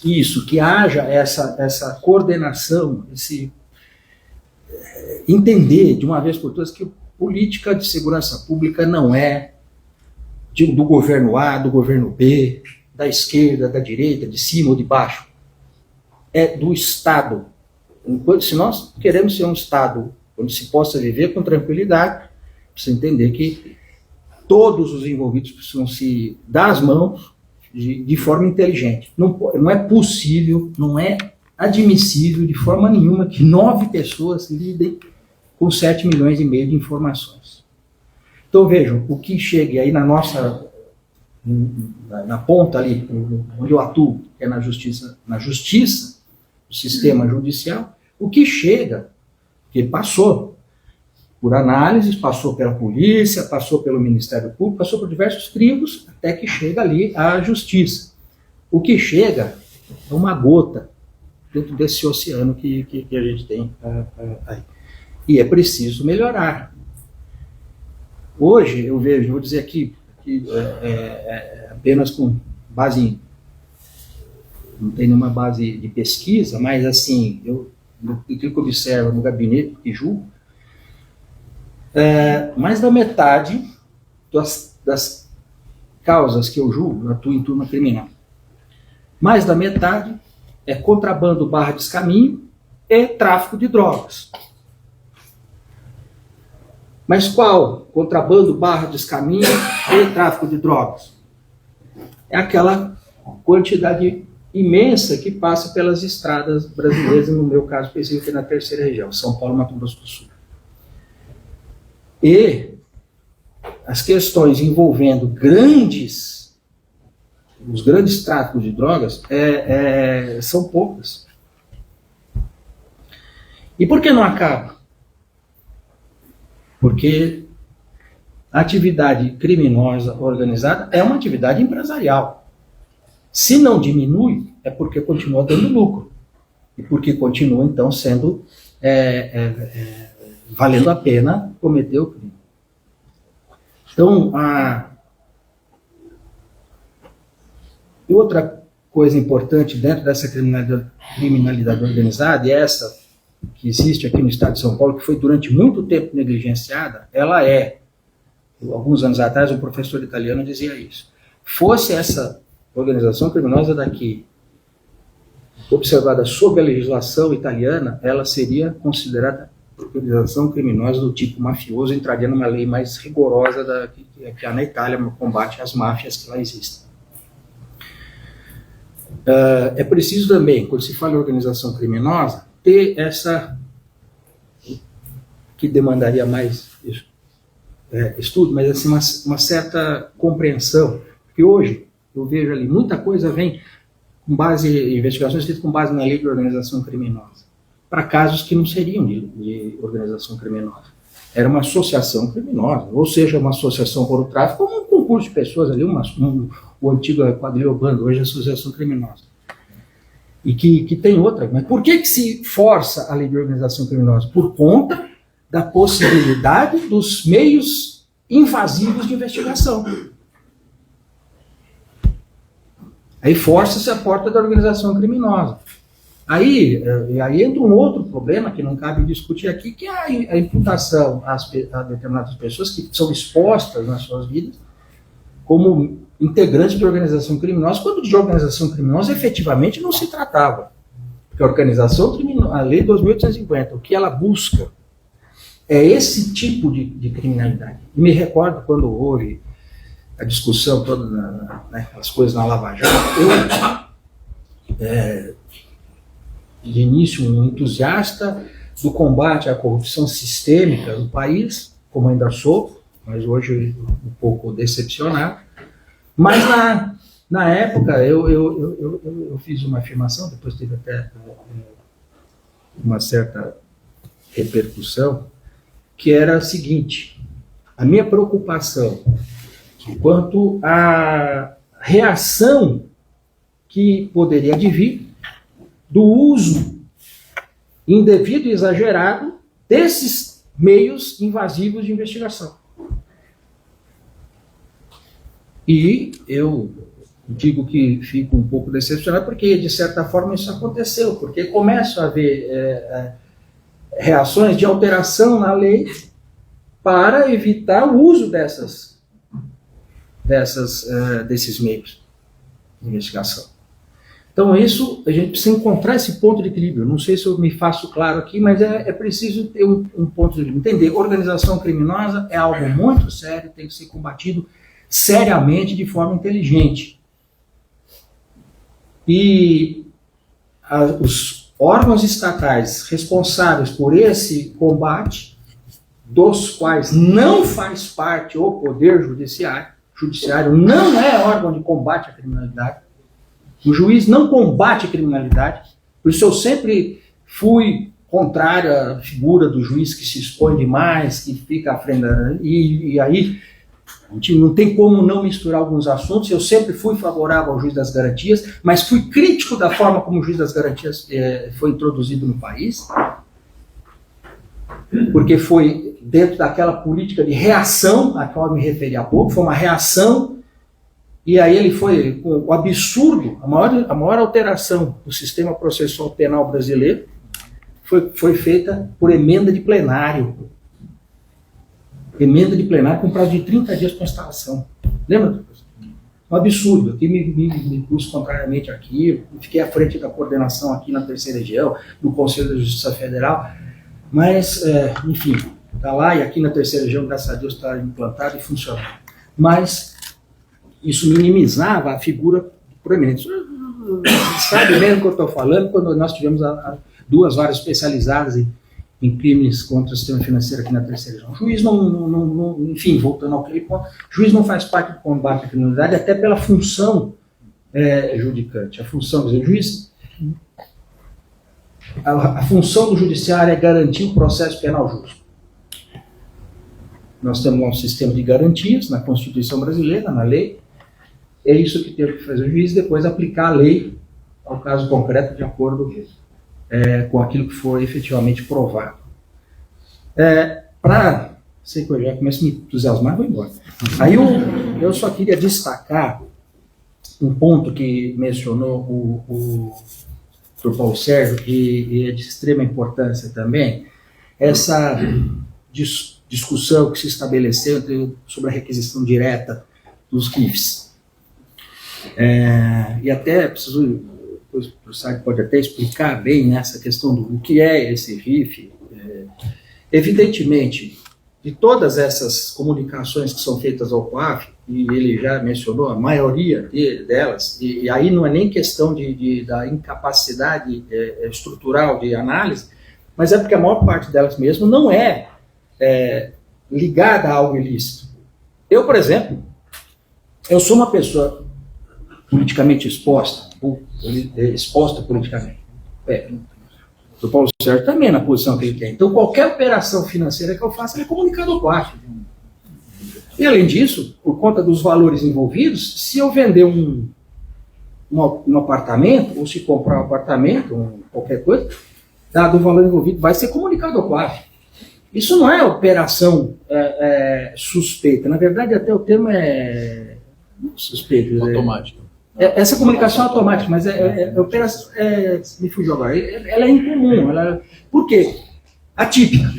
isso, que haja essa coordenação, entender de uma vez por todas que política de segurança pública não é do governo A, do governo B, da esquerda, da direita, de cima ou de baixo. É do Estado. Se nós queremos ser um Estado onde se possa viver com tranquilidade, precisa entender que todos os envolvidos precisam se dar as mãos de forma inteligente. Não é possível, não é admissível de forma nenhuma que 9 pessoas lidem com 7,5 milhões de informações. Então vejam, o que chega aí na ponta ali, onde eu atuo, que é na justiça, o sistema judicial, o que chega, que passou por análises, passou pela polícia, passou pelo Ministério Público, passou por diversos crivos, até que chega ali a justiça. O que chega é uma gota dentro desse oceano que a gente tem aí. E é preciso melhorar. Hoje, eu vejo, vou dizer aqui, que apenas com base em... Não tem nenhuma base de pesquisa, mas assim, aquilo que eu observo no gabinete que julgo, mais da metade das causas que eu julgo, eu atuo em turma criminal, mais da metade é contrabando / descaminho e tráfico de drogas. Mas qual contrabando / descaminho e tráfico de drogas? É aquela quantidade imensa que passa pelas estradas brasileiras, no meu caso específico, na terceira região, São Paulo, Mato Grosso do Sul. E as questões envolvendo os grandes tráficos de drogas são poucas. E por que não acaba? Porque a atividade criminosa organizada é uma atividade empresarial. Se não diminui, é porque continua dando lucro. E porque continua, então, sendo valendo a pena cometer o crime. Então, outra coisa importante dentro dessa criminalidade organizada, e essa que existe aqui no estado de São Paulo, que foi durante muito tempo negligenciada, ela alguns anos atrás, um professor italiano dizia isso. Fosse essa organização criminosa daqui observada sob a legislação italiana, ela seria considerada organização criminosa do tipo mafioso, entraria numa lei mais rigorosa que há na Itália no combate às máfias que lá existem. É preciso também, quando se fala em organização criminosa, ter essa, que demandaria mais estudo, mas assim, uma certa compreensão, porque hoje eu vejo ali, muita coisa vem com base em investigações feitas com base na lei de organização criminosa, para casos que não seriam de organização criminosa. Era uma associação criminosa, ou seja, uma associação por o tráfico, como um concurso de pessoas ali, o antigo quadrilha bando, hoje é associação criminosa. E que tem outra. Mas por que se força a lei de organização criminosa? Por conta da possibilidade dos meios invasivos de investigação. Aí força-se a porta da organização criminosa. Aí entra um outro problema que não cabe discutir aqui, que é a imputação a determinadas pessoas que são expostas nas suas vidas como integrantes de organização criminosa, quando de organização criminosa efetivamente não se tratava. Porque a organização criminosa, a Lei 2.850, o que ela busca é esse tipo de criminalidade. E me recordo quando houve a discussão toda, as coisas na Lava Jato, de início um entusiasta do combate à corrupção sistêmica no país, como ainda sou, mas hoje um pouco decepcionado. Mas na época eu fiz uma afirmação, depois teve até uma certa repercussão, que era a seguinte: a minha preocupação quanto à reação que poderia advir do uso indevido e exagerado desses meios invasivos de investigação. E eu digo que fico um pouco decepcionado porque, de certa forma, isso aconteceu, porque começam a haver reações de alteração na lei para evitar o uso desses meios de investigação. Então, isso, a gente precisa encontrar esse ponto de equilíbrio. Não sei se eu me faço claro aqui, mas é preciso ter um ponto de equilíbrio. Entender, organização criminosa é algo muito sério, tem que ser combatido seriamente, de forma inteligente. E os órgãos estatais responsáveis por esse combate, dos quais não faz parte o Poder Judiciário não é órgão de combate à criminalidade. O juiz não combate a criminalidade. Por isso eu sempre fui contrário à figura do juiz que se expõe demais, que fica à frente. E aí a gente não tem como não misturar alguns assuntos. Eu sempre fui favorável ao juiz das garantias, mas fui crítico da forma como o juiz das garantias foi introduzido no país, porque foi dentro daquela política de reação a qual eu me referi há pouco, foi uma reação, e aí ele foi o absurdo, a maior alteração do sistema processual penal brasileiro foi feita por emenda de plenário. Emenda de plenário com prazo de 30 dias para instalação. Lembra? Um absurdo. Aqui me pus contrariamente aqui, fiquei à frente da coordenação aqui na terceira região, do Conselho da Justiça Federal, mas, enfim, está lá e aqui na terceira região, graças a Deus, está implantado e funcionando. Mas isso minimizava a figura proeminente. Você sabe mesmo o que eu estou falando, quando nós tivemos duas varas especializadas em crimes contra o sistema financeiro aqui na terceira região. O juiz não, enfim, voltando ao que ponto, o juiz não faz parte do combate à criminalidade, até pela função judicante. A função, quer dizer, o juiz, a função do judiciário é garantir o processo penal justo. Nós temos um sistema de garantias na Constituição brasileira, na lei. É isso que teve que fazer o juiz, depois aplicar a lei ao caso concreto de acordo com aquilo que foi efetivamente provado. Sei que eu já começo a me entusiasmar, vou embora. Aí eu só queria destacar um ponto que mencionou o Dr. Paulo Sérgio, e é de extrema importância também, essa discussão que se estabeleceu sobre a requisição direta dos RIFs. E até preciso, depois o professor pode até explicar bem essa questão do que é esse RIF. Evidentemente, de todas essas comunicações que são feitas ao COAF, e ele já mencionou a maioria delas, e aí não é nem questão da incapacidade estrutural de análise, mas é porque a maior parte delas mesmo não é ligada a algo ilícito. Eu, por exemplo, eu sou uma pessoa politicamente exposta politicamente. O Paulo Sérgio também na posição que ele tem. Então, qualquer operação financeira que eu faça é comunicado ao COAF. E, além disso, por conta dos valores envolvidos, se eu vender um apartamento, ou se comprar um apartamento, qualquer coisa, dado o valor envolvido, vai ser comunicado ao COAF. Isso não é operação suspeita. Na verdade, até o termo é suspeito. Automático. Essa comunicação é automática, mas me fugiu agora. Ela é incomum. Por quê? Atípica.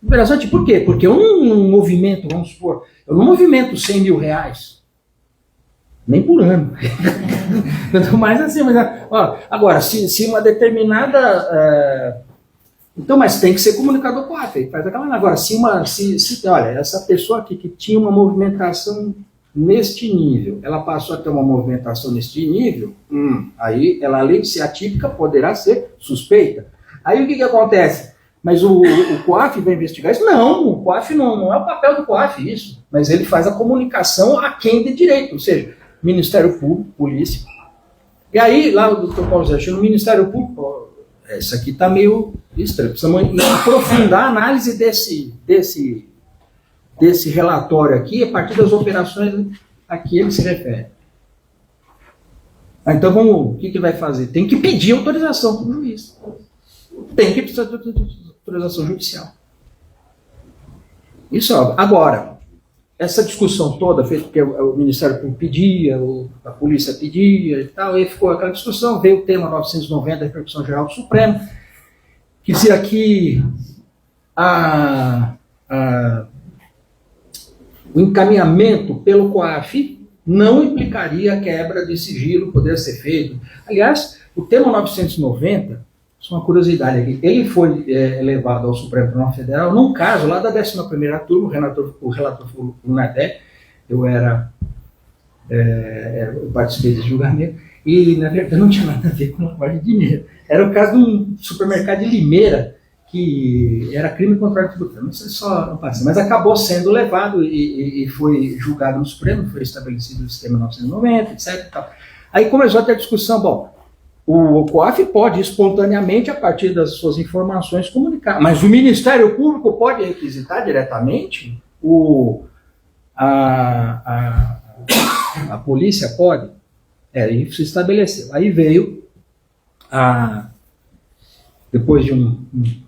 Operação atípica. Por quê? Porque um movimento, vamos supor, eu não movimento 100 mil reais Nem por ano. Quanto mais assim, mas, ó, agora, se uma determinada... então, mas tem que ser comunicado com o COAF, faz aquela... Agora, olha, essa pessoa aqui que tinha uma movimentação neste nível, ela passou a ter uma movimentação neste nível, aí ela, além de ser atípica, poderá ser suspeita. Aí o que acontece? Mas o COAF vai investigar isso? Não, o COAF não é o papel do COAF isso, mas ele faz a comunicação a quem de direito, ou seja, Ministério Público, Polícia. E aí, lá o Dr. Paulo Zé, no Ministério Público, isso aqui está meio estranho, precisamos aprofundar a análise desse relatório aqui, a partir das operações a que ele se refere. Então, o que vai fazer? Tem que pedir autorização para o juiz. Tem que precisar de autorização judicial. Isso, ó. Agora, essa discussão toda, feita porque o Ministério Público pedia, a polícia pedia e tal, e ficou aquela discussão, veio o tema 990 da repercussão geral do Supremo, que dizia que o encaminhamento pelo COAF não implicaria a quebra de sigilo, poderia ser feito. Aliás, o tema 990, isso é uma curiosidade aqui, ele foi levado ao Supremo Tribunal Federal num caso lá da 11ª turma, o relator foi o Nadé, eu participei desse julgamento, e na verdade não tinha nada a ver com lavagem de dinheiro. Era o caso de um supermercado de Limeira, que era crime contra o tributário, não passa, mas acabou sendo levado e foi julgado no Supremo, foi estabelecido o sistema 990, etc. E tal. Aí começou a ter discussão, bom, o COAF pode espontaneamente, a partir das suas informações, comunicar, mas o Ministério Público pode requisitar diretamente, a polícia pode, isso se estabeleceu. Aí veio depois de um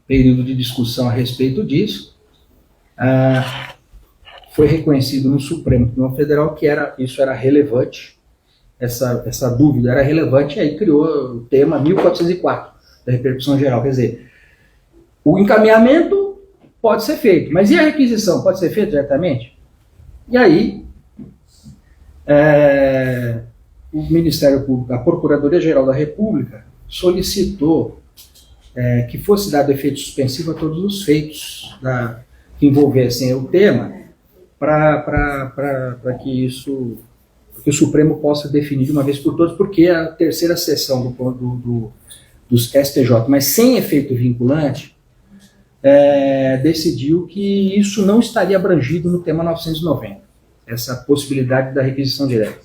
período de discussão a respeito disso, foi reconhecido no Supremo Tribunal Federal que isso era relevante, essa dúvida era relevante, e aí criou o tema 1404, da repercussão geral. Quer dizer, o encaminhamento pode ser feito, mas e a requisição? Pode ser feita diretamente? E aí, o Ministério Público, a Procuradoria-Geral da República, solicitou que fosse dado efeito suspensivo a todos os feitos que envolvessem o tema, para que o Supremo possa definir de uma vez por todas, porque a terceira sessão dos STJ, mas sem efeito vinculante, decidiu que isso não estaria abrangido no tema 990, essa possibilidade da requisição direta.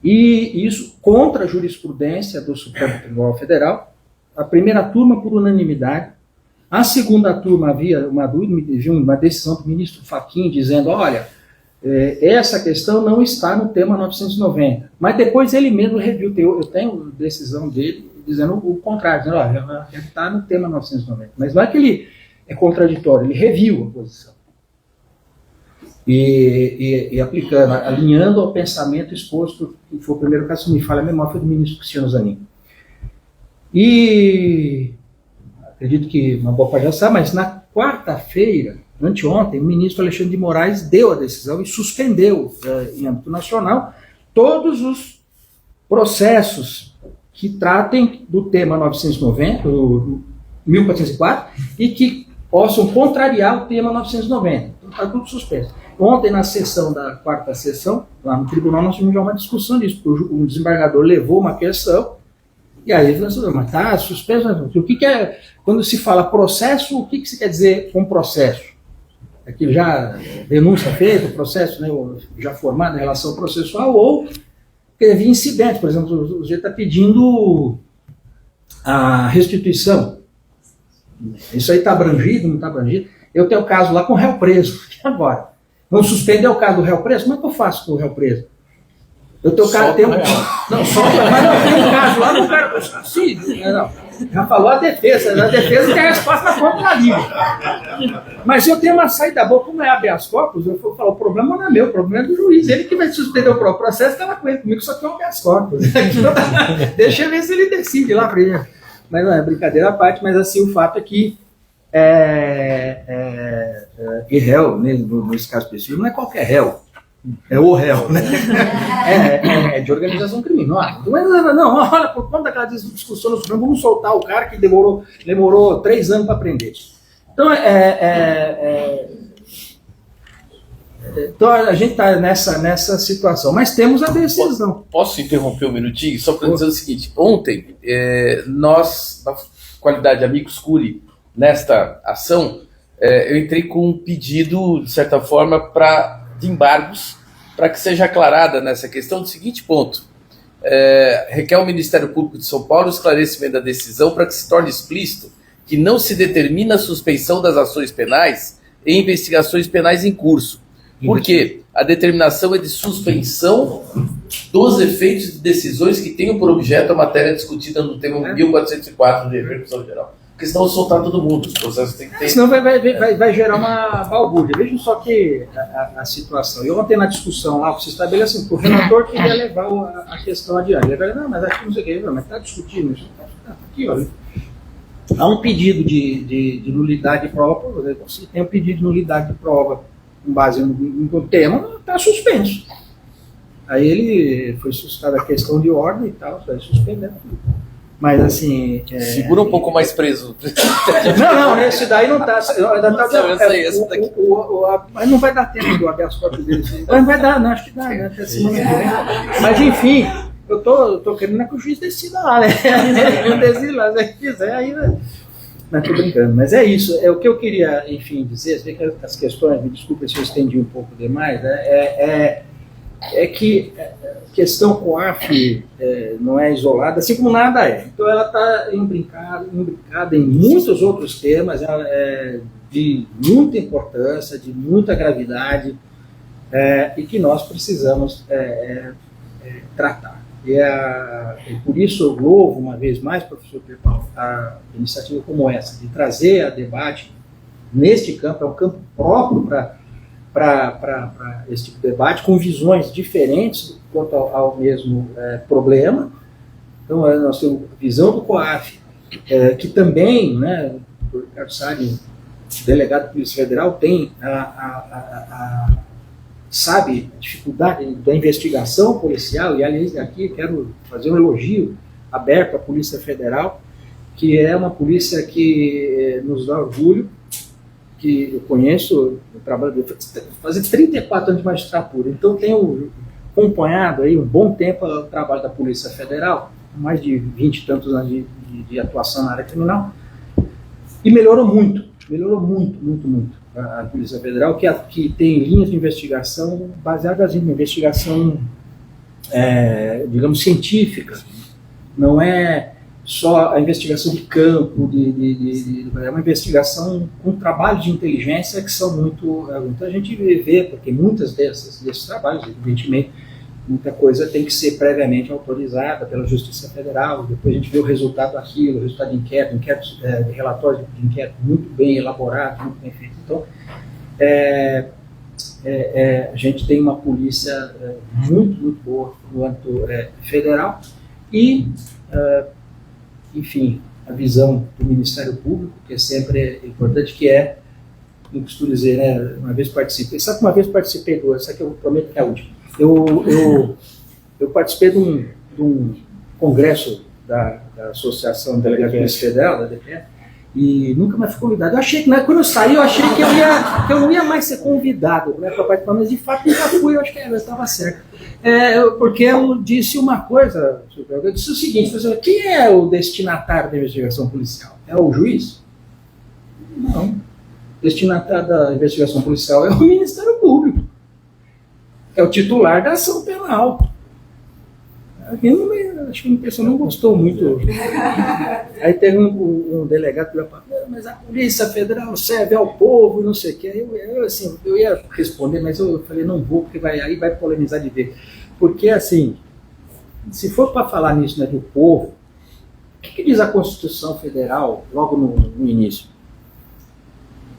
E isso contra a jurisprudência do Supremo Tribunal Federal. A primeira turma por unanimidade, a segunda turma havia uma decisão do ministro Fachin dizendo, olha, essa questão não está no tema 990, mas depois ele mesmo reviu, eu tenho decisão dele dizendo o contrário, dizendo, olha, está no tema 990, mas não é que ele é contraditório, ele reviu a posição, e aplicando, alinhando ao pensamento exposto, que foi o primeiro caso, se me falha a memória, foi do ministro Cristiano Zanin. E acredito que uma boa parte já sabe, mas na quarta-feira, anteontem, o ministro Alexandre de Moraes deu a decisão e suspendeu, em âmbito nacional, todos os processos que tratem do tema 990, o 1404, e que possam contrariar o tema 990. Então está tudo suspenso. Ontem, na sessão da quarta sessão, lá no tribunal, nós tivemos já uma discussão disso, porque o desembargador levou uma questão. E aí ele falou assim, mas está suspenso. O que é, quando se fala processo, o que se quer dizer com processo? Aqui já denúncia feita, processo, né, já formado em relação processual, ou teve incidente, por exemplo, o sujeito está pedindo a restituição. Isso aí está abrangido, não está abrangido? Eu tenho o caso lá com o réu preso, agora. Vamos suspender o caso do réu preso? Como é que eu faço com o réu preso? Eu tenho caso, não, só, mas não tem um caso lá no cara. Sim, não. Já falou a defesa tem a resposta na ponta da língua. Mas eu tenho uma saída boa, como é habeas corpus, eu falo, o problema não é meu, o problema é do juiz. Ele que vai suspender o próprio processo, estava com ele, comigo só tem um habeas corpus. Deixa eu ver se ele decide lá para ele. Mas não é brincadeira à parte, mas assim, o fato é que e réu, nesse caso específico, não é qualquer réu. É o réu, né? É de organização criminosa. Não, olha, por conta daquela discussão no Supremo, vamos soltar o cara que demorou 3 anos para prender. Então, então a gente está nessa situação, mas temos a decisão. Posso interromper um minutinho? Só para dizer o seguinte: ontem, nós, na qualidade de amicus curiae, nesta ação, eu entrei com um pedido, de certa forma, de embargos, para que seja aclarada nessa questão do seguinte ponto. Requer ao Ministério Público de São Paulo o esclarecimento da decisão para que se torne explícito que não se determina a suspensão das ações penais e investigações penais em curso. Porque a determinação é de suspensão dos efeitos de decisões que tenham por objeto a matéria discutida no tema 1404 de repercussão geral. Porque senão soltar todo mundo, os processos têm que ter... Senão vai gerar uma balbúrdia. Vejam só que a situação. Eu ontem na discussão lá, você estabelece assim, o relator queria levar a questão adiante. Ele falou, não, mas acho que não sei o que, mas está discutindo isso. Aqui, olha. Há um pedido de nulidade de prova, por exemplo, se tem um pedido de nulidade de prova com base no tema, está suspenso. Aí ele foi suscitada a questão de ordem e tal, vai suspender tudo. Mas assim... Segura um pouco mais preso. Não, esse daí não está... Mas não vai dar tempo de abrir as portas dele. Mas vai dar, não, acho que dá, né? Até semana que vem. Mas enfim, eu tô querendo que o juiz decida lá, né? Não decida lá, se quiser, aí... Mas estou brincando, mas é isso. O que eu queria, enfim, dizer, você vê que as questões, me desculpe se eu estendi um pouco demais, né? É que a questão COAF não é isolada, assim como nada é. Então ela está imbricada em muitos outros temas, de muita importância, de muita gravidade, e que nós precisamos tratar. E por isso eu louvo uma vez mais, professor Pierpaolo, a iniciativa como essa, de trazer a debate neste campo, é um campo próprio para esse tipo de debate, com visões diferentes quanto ao mesmo problema. Então, nós temos a visão do COAF, que também, né, o Ricardo Salles, delegado da Polícia Federal, tem sabe a dificuldade da investigação policial, e aliás, aqui quero fazer um elogio aberto à Polícia Federal, que é uma polícia que nos dá orgulho, que eu conheço, eu trabalho, fazer 34 anos de magistratura, então tenho acompanhado aí um bom tempo o trabalho da Polícia Federal, mais de 20 e tantos anos de atuação na área criminal, e melhorou muito a Polícia Federal, que tem linhas de investigação baseadas em investigação, digamos, científica, não é só a investigação de campo, é uma investigação com trabalhos de inteligência que são muito... Então a gente vê, porque muitas desses trabalhos, evidentemente, muita coisa tem que ser previamente autorizada pela Justiça Federal, depois a gente vê o resultado daquilo, o resultado de inquéritos, relatórios de inquérito muito bem elaborados, muito bem feitos. Então, a gente tem uma polícia muito boa no âmbito federal e, enfim, a visão do Ministério Público, que é sempre importante, que não costumo dizer, né, uma vez participei, sabe que uma vez participei essa que eu prometo que é a última. Eu participei de um congresso da Associação de Delegados de Polícia Federal, da DPF, e nunca mais fui convidado. Eu achei que, né, quando eu saí, eu achei que eu não ia mais ser convidado, né, para participar, mas de fato nunca fui, eu acho que eu estava certo. Porque eu disse uma coisa, eu disse o seguinte, quem é o destinatário da investigação policial? É o juiz? Não. O destinatário da investigação policial é o Ministério Público. É o titular da ação penal. Acho que a pessoa não gostou muito. Aí teve um delegado que falou, mas a Polícia Federal serve ao povo, não sei o quê. Eu ia responder, mas eu falei, não vou, porque aí vai polemizar de ver. Porque, assim, se for para falar nisso, né, do povo, o que diz a Constituição Federal logo no início?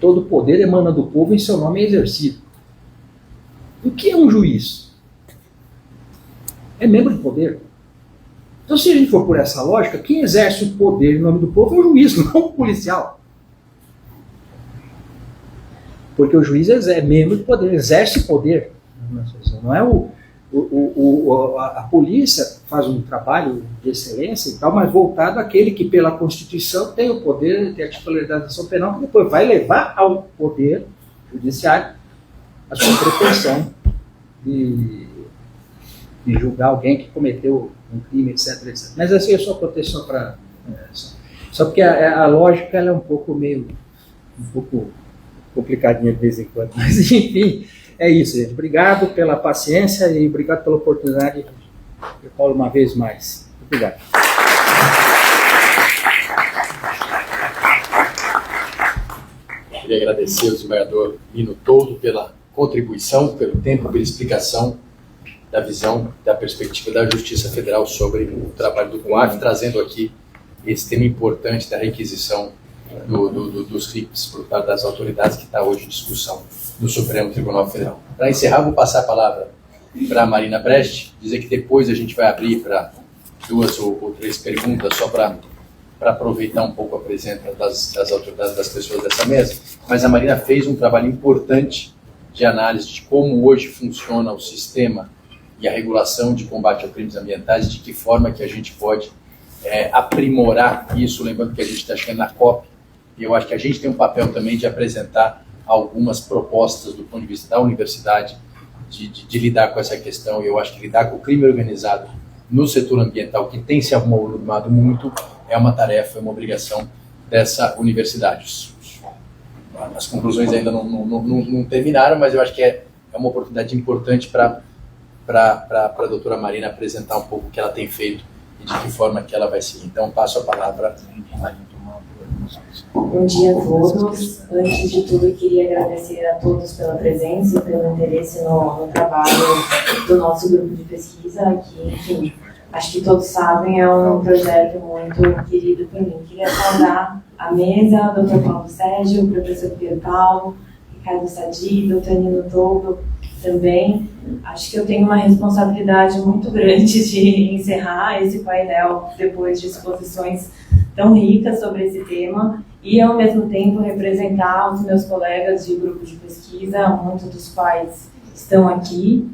Todo poder emana do povo e seu nome é exercido. O que é um juiz? É membro do poder. Então, se a gente for por essa lógica, quem exerce o poder em nome do povo é o juiz, não o policial. Porque o juiz é membro do poder, exerce poder. Não é a polícia faz um trabalho de excelência e tal, mas voltado àquele que, pela Constituição, tem o poder, tem a titularidade da ação penal, que depois vai levar ao poder judiciário a sua pretensão de julgar alguém que cometeu um crime, etc, etc. Mas assim, é só proteção para... Só porque a lógica ela é um pouco complicadinha de vez em quando. Mas, enfim, é isso, gente. Obrigado pela paciência e obrigado pela oportunidade. Eu falo uma vez mais. Obrigado. Queria agradecer ao desembargador Lino Toldo pela contribuição, pelo tempo, pela explicação da visão, da perspectiva da Justiça Federal sobre o trabalho do COAF, trazendo aqui esse tema importante da requisição dos RIPs por parte das autoridades que está hoje em discussão no Supremo Tribunal Federal. Para encerrar, vou passar a palavra para a Marina Brecht, dizer que depois a gente vai abrir para 2 ou 3 perguntas, só para aproveitar um pouco a presença das autoridades, das pessoas dessa mesa, mas a Marina fez um trabalho importante de análise de como hoje funciona o sistema e a regulação de combate a crimes ambientais, de que forma que a gente pode aprimorar isso, lembrando que a gente está chegando na COP, e eu acho que a gente tem um papel também de apresentar algumas propostas do ponto de vista da universidade, de lidar com essa questão, e eu acho que lidar com o crime organizado no setor ambiental, que tem se arrumado muito, é uma tarefa, é uma obrigação dessa universidade. As conclusões ainda não terminaram, mas eu acho que é uma oportunidade importante para a doutora Marina apresentar um pouco o que ela tem feito e de que forma que ela vai seguir. Então, passo a palavra à Marina. Bom dia a todos. Antes de tudo, eu queria agradecer a todos pela presença e pelo interesse no trabalho do nosso grupo de pesquisa, que, enfim, acho que todos sabem, é um projeto muito querido por mim. Queria saudar a mesa, o Dr. Paulo Sérgio, o professor Pier Paulo, Ricardo Sadi, Dr. Lino Toldo também. Acho que eu tenho uma responsabilidade muito grande de encerrar esse painel depois de exposições tão ricas sobre esse tema e, ao mesmo tempo, representar os meus colegas de grupo de pesquisa, muitos dos quais estão aqui.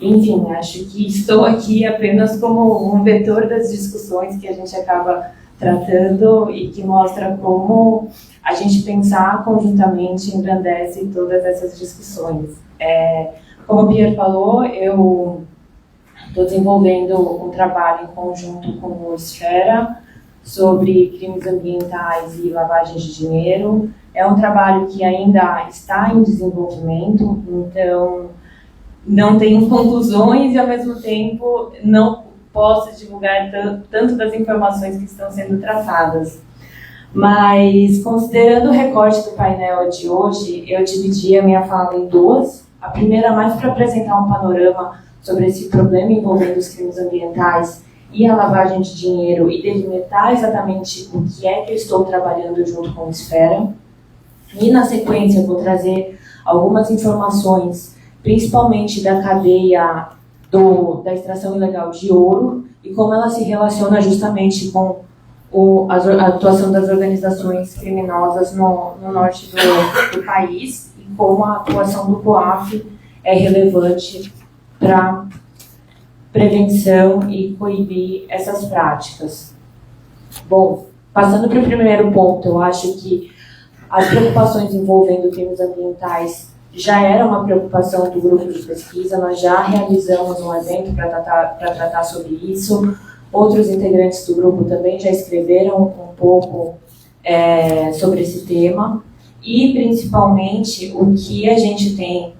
Enfim, acho que estou aqui apenas como um vetor das discussões que a gente acaba tratando e que mostra como a gente pensar conjuntamente engrandece todas essas discussões. Como o Pierre falou, eu estou desenvolvendo um trabalho em conjunto com o Esfera sobre crimes ambientais e lavagem de dinheiro. É um trabalho que ainda está em desenvolvimento, então não tenho conclusões e, ao mesmo tempo, não posso divulgar tanto das informações que estão sendo tratadas. Mas, considerando o recorte do painel de hoje, eu dividi a minha fala em 2. A primeira mais para apresentar um panorama sobre esse problema envolvendo os crimes ambientais e a lavagem de dinheiro e delimitar exatamente o que é que eu estou trabalhando junto com a Esfera. E, na sequência, eu vou trazer algumas informações, principalmente da cadeia da extração ilegal de ouro e como ela se relaciona justamente com a atuação das organizações criminosas no norte do país e como a atuação do COAF é relevante para prevenção e coibir essas práticas. Bom, passando para o primeiro ponto, eu acho que as preocupações envolvendo crimes ambientais já era uma preocupação do grupo de pesquisa, nós já realizamos um evento para tratar sobre isso. Outros integrantes do grupo também já escreveram um pouco sobre esse tema. E, principalmente, o que a gente tem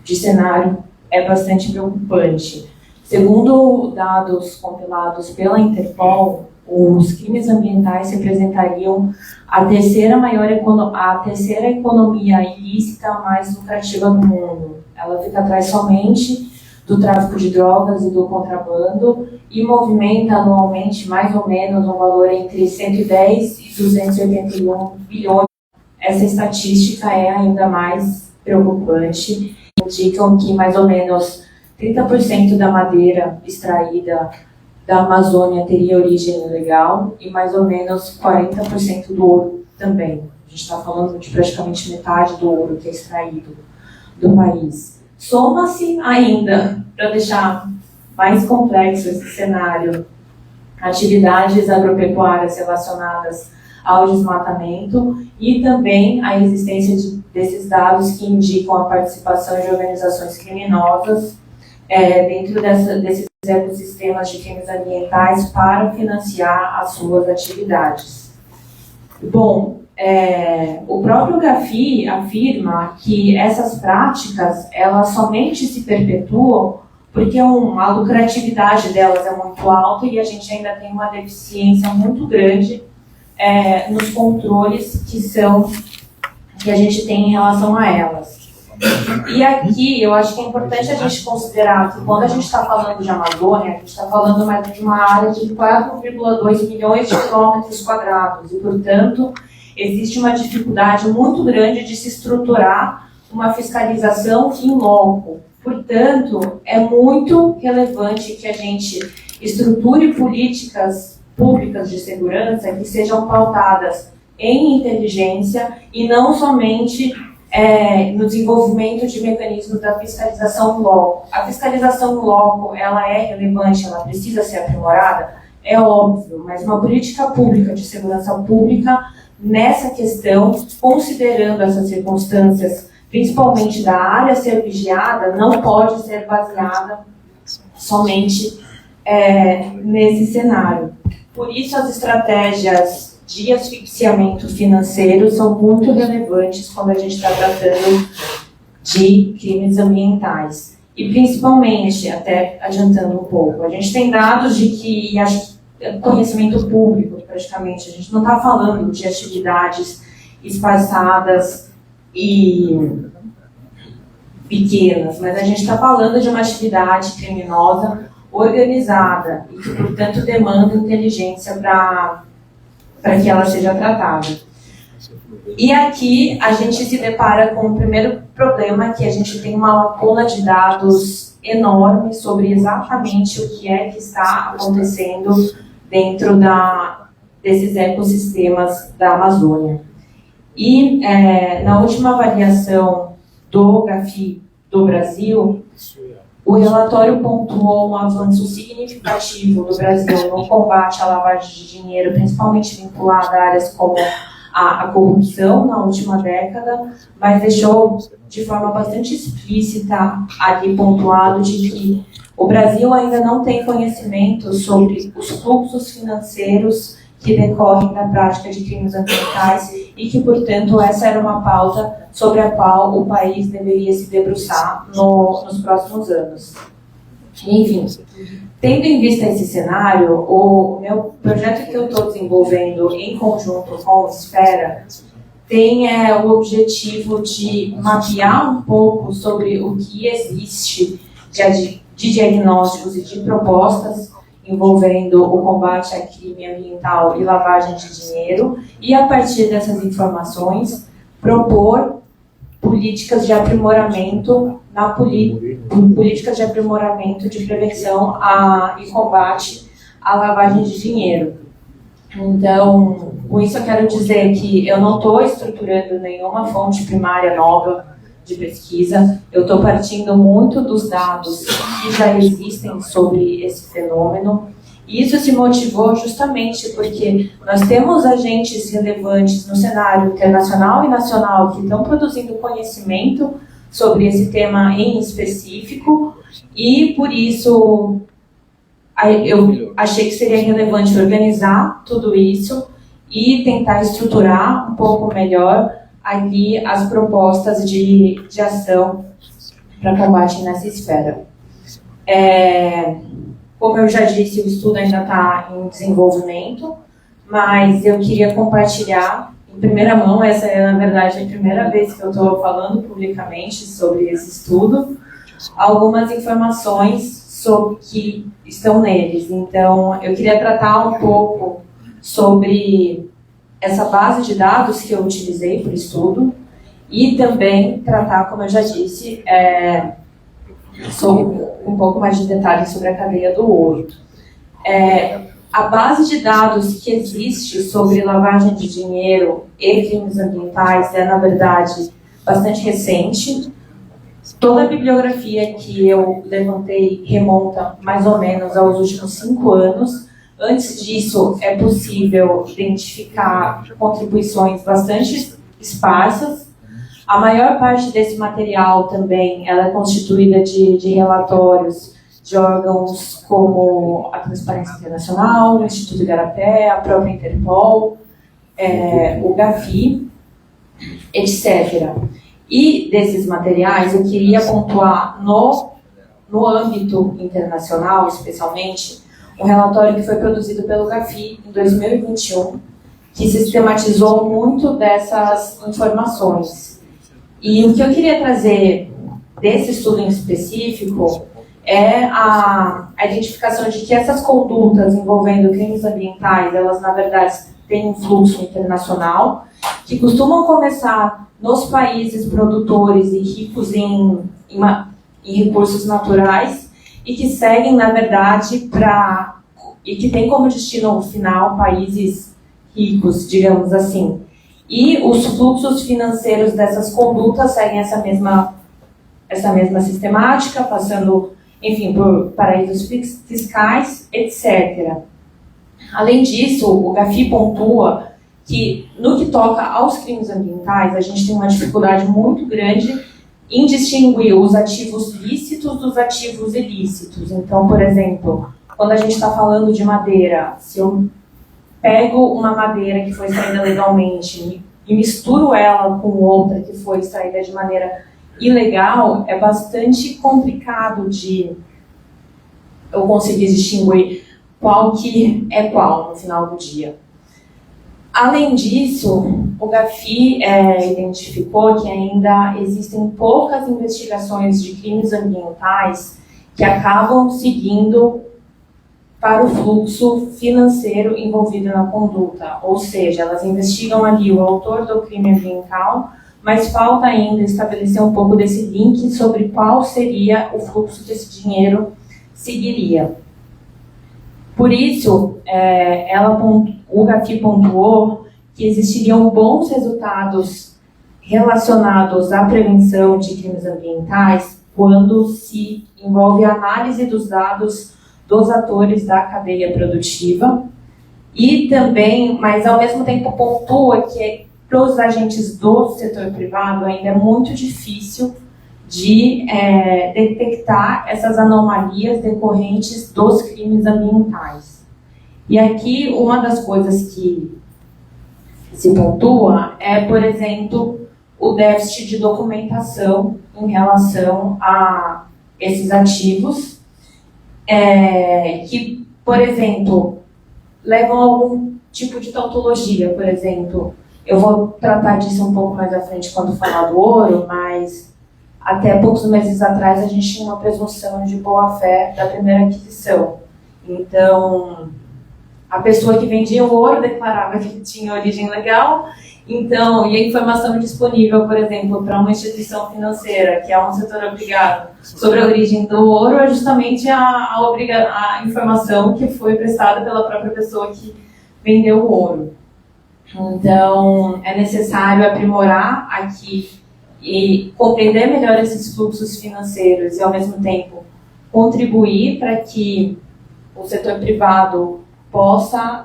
de cenário é bastante preocupante. Segundo dados compilados pela Interpol, os crimes ambientais representariam a terceira economia ilícita mais lucrativa do mundo. Ela fica atrás somente do tráfico de drogas e do contrabando e movimenta anualmente mais ou menos um valor entre 110 e 281 bilhões. Essa estatística é ainda mais preocupante. Indicam que mais ou menos 30% da madeira extraída da Amazônia teria origem ilegal e mais ou menos 40% do ouro também. A gente está falando de praticamente metade do ouro que é extraído do país. Soma-se ainda, para deixar mais complexo esse cenário, atividades agropecuárias relacionadas ao desmatamento e também a existência desses dados que indicam a participação de organizações criminosas dentro desses ecossistemas de crimes ambientais para financiar as suas atividades. Bom, o próprio GAFI afirma que essas práticas elas somente se perpetuam porque a lucratividade delas é muito alta e a gente ainda tem uma deficiência muito grande nos controles que a gente tem em relação a elas. E aqui eu acho que é importante a gente considerar que quando a gente está falando de Amazônia, a gente está falando mais de uma área de 4,2 milhões de quilômetros quadrados e, portanto, existe uma dificuldade muito grande de se estruturar uma fiscalização in loco. Portanto, é muito relevante que a gente estruture políticas públicas de segurança que sejam pautadas em inteligência e não somente no desenvolvimento de mecanismos da fiscalização in loco. A fiscalização in loco, ela é relevante, ela precisa ser aprimorada, é óbvio, mas uma política pública de segurança pública nessa questão, considerando essas circunstâncias, principalmente da área ser vigiada, não pode ser baseada somente nesse cenário. Por isso, as estratégias de asfixiamento financeiro são muito relevantes quando a gente está tratando de crimes ambientais. E, principalmente, até adiantando um pouco, a gente tem dados de que, conhecimento público, praticamente, a gente não está falando de atividades espaçadas e pequenas, mas a gente está falando de uma atividade criminosa organizada e que, portanto, demanda inteligência para que ela seja tratada. E aqui a gente se depara com o primeiro problema, que a gente tem uma lacuna de dados enorme sobre exatamente o que é que está acontecendo dentro desses ecossistemas da Amazônia. E na última avaliação do GAFI do Brasil, o relatório pontuou um avanço significativo do Brasil no combate à lavagem de dinheiro, principalmente vinculado a áreas como a corrupção na última década, mas deixou de forma bastante explícita ali pontuado de que o Brasil ainda não tem conhecimento sobre os fluxos financeiros que decorrem da prática de crimes ambientais e que, portanto, essa era uma pauta sobre a qual o país deveria se debruçar nos próximos anos. Enfim, tendo em vista esse cenário, o meu projeto que eu estou desenvolvendo em conjunto com o Esfera tem o objetivo de mapear um pouco sobre o que existe de diagnósticos e de propostas envolvendo o combate a crime ambiental e lavagem de dinheiro, e a partir dessas informações propor políticas de aprimoramento políticas de aprimoramento de prevenção e combate à lavagem de dinheiro. Então, com isso eu quero dizer que eu não estou estruturando nenhuma fonte primária nova de pesquisa, eu estou partindo muito dos dados que já existem sobre esse fenômeno, e isso se motivou justamente porque nós temos agentes relevantes no cenário internacional e nacional que estão produzindo conhecimento sobre esse tema em específico, e por isso eu achei que seria relevante organizar tudo isso e tentar estruturar um pouco melhor aqui as propostas de ação para combate nessa esfera. Como eu já disse, o estudo ainda está em desenvolvimento, mas eu queria compartilhar em primeira mão, essa é, na verdade, a primeira vez que eu estou falando publicamente sobre esse estudo, algumas informações sobre que estão neles. Então, eu queria tratar um pouco sobre essa base de dados que eu utilizei para o estudo e também tratar, como eu já disse, sobre um pouco mais de detalhes sobre a cadeia do ouro. A base de dados que existe sobre lavagem de dinheiro e crimes ambientais é, na verdade, bastante recente. Toda a bibliografia que eu levantei remonta mais ou menos aos últimos 5 anos. Antes disso, é possível identificar contribuições bastante esparsas. A maior parte desse material também ela é constituída de relatórios de órgãos como a Transparência Internacional, o Instituto Igarapé, a própria Interpol, o GAFI, etc. E desses materiais, eu queria pontuar no âmbito internacional, especialmente, um relatório que foi produzido pelo GAFI em 2021, que sistematizou muito dessas informações. E o que eu queria trazer desse estudo em específico é a identificação de que essas condutas envolvendo crimes ambientais, elas na verdade têm um fluxo internacional, que costumam começar nos países produtores e ricos em recursos naturais e que seguem, na verdade, e que tem como destino final países ricos, digamos assim. E os fluxos financeiros dessas condutas seguem essa mesma sistemática, passando, enfim, por paraísos fiscais, etc. Além disso, o GAFI pontua que, no que toca aos crimes ambientais, a gente tem uma dificuldade muito grande em distinguir os ativos lícitos dos ativos ilícitos. Então, por exemplo, quando a gente está falando de madeira, se eu pego uma madeira que foi extraída legalmente e misturo ela com outra que foi extraída de maneira ilegal, é bastante complicado de eu conseguir distinguir qual que é qual no final do dia. Além disso, o GAFI identificou que ainda existem poucas investigações de crimes ambientais que acabam seguindo para o fluxo financeiro envolvido na conduta, ou seja, elas investigam ali o autor do crime ambiental, mas falta ainda estabelecer um pouco desse link sobre qual seria o fluxo que esse dinheiro seguiria. Por isso, o GAFI pontuou que existiriam bons resultados relacionados à prevenção de crimes ambientais quando se envolve a análise dos dados dos atores da cadeia produtiva e também, mas ao mesmo tempo pontua que para os agentes do setor privado ainda é muito difícil de detectar essas anomalias decorrentes dos crimes ambientais. E aqui uma das coisas que se pontua é, por exemplo, o déficit de documentação em relação a esses ativos que, por exemplo, levam a algum tipo de tautologia, por exemplo. Eu vou tratar disso um pouco mais à frente quando falar do ouro, mas até poucos meses atrás a gente tinha uma presunção de boa-fé da primeira aquisição. Então, a pessoa que vendia o ouro declarava que tinha origem legal, então, e a informação disponível, por exemplo, para uma instituição financeira, que é um setor obrigado, sobre a origem do ouro, é justamente a informação que foi prestada pela própria pessoa que vendeu o ouro. Então, é necessário aprimorar aqui e compreender melhor esses fluxos financeiros e, ao mesmo tempo, contribuir para que o setor privado possa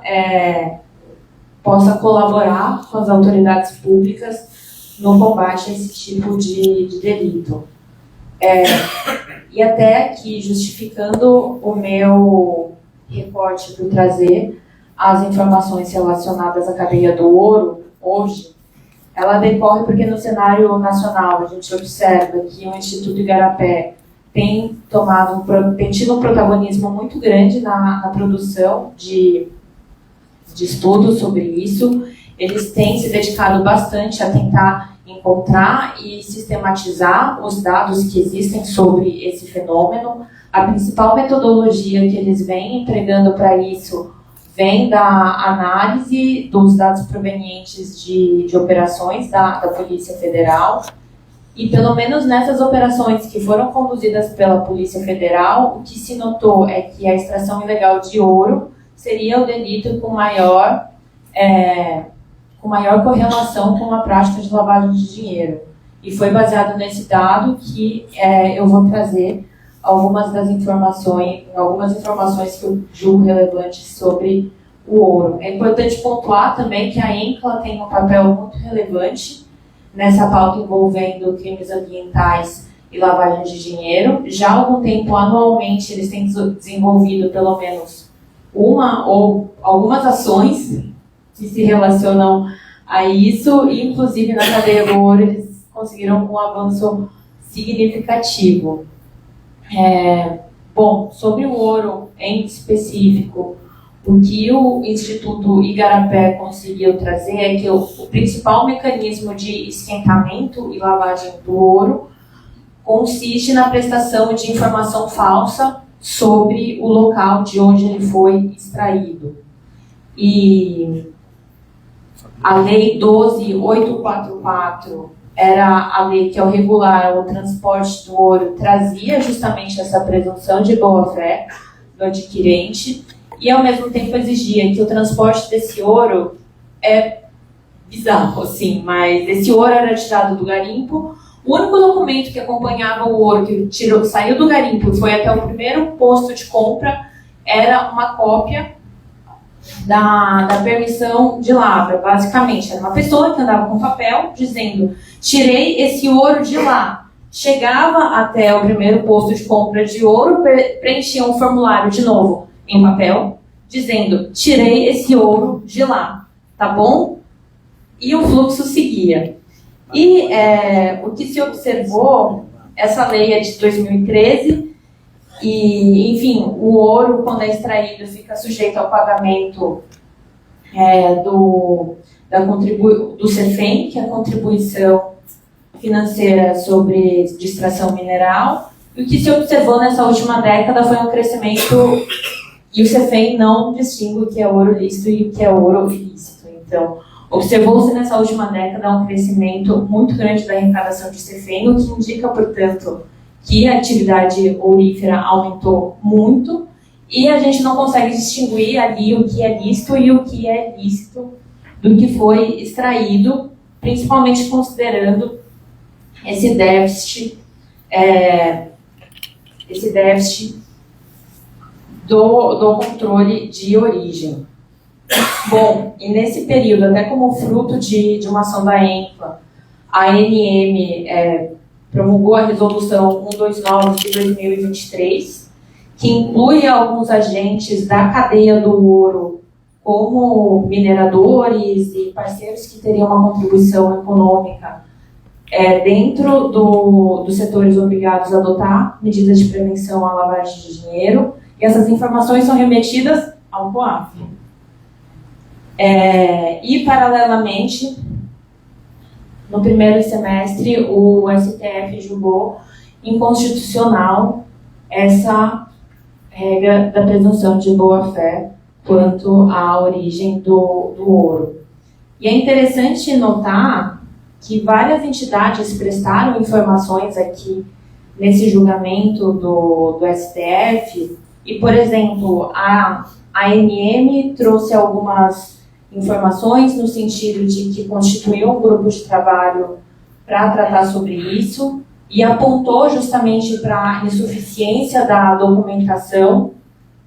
colaborar com as autoridades públicas no combate a esse tipo de delito. E até aqui, justificando o meu recorte para trazer as informações relacionadas à cadeia do ouro, hoje, ela decorre porque no cenário nacional a gente observa que o Instituto Igarapé tem tido um protagonismo muito grande na produção de estudos sobre isso. Eles têm se dedicado bastante a tentar encontrar e sistematizar os dados que existem sobre esse fenômeno. A principal metodologia que eles vêm empregando para isso vem da análise dos dados provenientes de operações da Polícia Federal. E pelo menos nessas operações que foram conduzidas pela Polícia Federal, o que se notou é que a extração ilegal de ouro seria o delito com maior correlação com a prática de lavagem de dinheiro. E foi baseado nesse dado que eu vou trazer algumas informações que eu julgo relevantes sobre o ouro. É importante pontuar também que a ENCLA tem um papel muito relevante nessa pauta envolvendo crimes ambientais e lavagem de dinheiro. Já há algum tempo, anualmente, eles têm desenvolvido pelo menos uma ou algumas ações que se relacionam a isso, e inclusive na cadeia do ouro eles conseguiram um avanço significativo. Bom, sobre o ouro em específico, o que o Instituto Igarapé conseguiu trazer é que o principal mecanismo de esquentamento e lavagem do ouro consiste na prestação de informação falsa sobre o local de onde ele foi extraído. E a Lei 12.844 era a lei que, ao regular o transporte do ouro, trazia justamente essa presunção de boa-fé do adquirente e, ao mesmo tempo, exigia que o transporte desse ouro é bizarro, assim, mas esse ouro era tirado do garimpo. O único documento que acompanhava o ouro que saiu do garimpo e foi até o primeiro posto de compra era uma cópia da permissão de lavra. Basicamente, era uma pessoa que andava com papel dizendo: tirei esse ouro de lá. Chegava até o primeiro posto de compra de ouro, preenchia um formulário de novo em papel, dizendo: tirei esse ouro de lá, tá bom? E o fluxo seguia. E o que se observou, essa lei é de 2013, e, enfim, o ouro, quando é extraído, fica sujeito ao pagamento do CEFEM, que é a contribuição financeira sobre extração mineral. E o que se observou nessa última década foi um crescimento, e o CEFEM não distingue o que é ouro lícito e o que é ouro ilícito. Então, observou-se nessa última década um crescimento muito grande da arrecadação de CEFEM, o que indica, portanto, que a atividade ourífera aumentou muito, e a gente não consegue distinguir ali o que é lícito e o que é ilícito do que foi extraído, principalmente considerando esse déficit do controle de origem. Bom, e nesse período, até como fruto de uma ação da ENCLA, a ANM promulgou a Resolução 129 de 2023, que inclui alguns agentes da cadeia do ouro, como mineradores e parceiros que teriam uma contribuição econômica dentro dos setores obrigados a adotar medidas de prevenção à lavagem de dinheiro, e essas informações são remetidas ao COAF. E, paralelamente, no primeiro semestre, o STF julgou inconstitucional essa regra da presunção de boa-fé quanto à origem do ouro. E é interessante notar que várias entidades prestaram informações aqui nesse julgamento do STF, e, por exemplo, a ANM trouxe algumas informações no sentido de que constituiu um grupo de trabalho para tratar sobre isso e apontou justamente para a insuficiência da documentação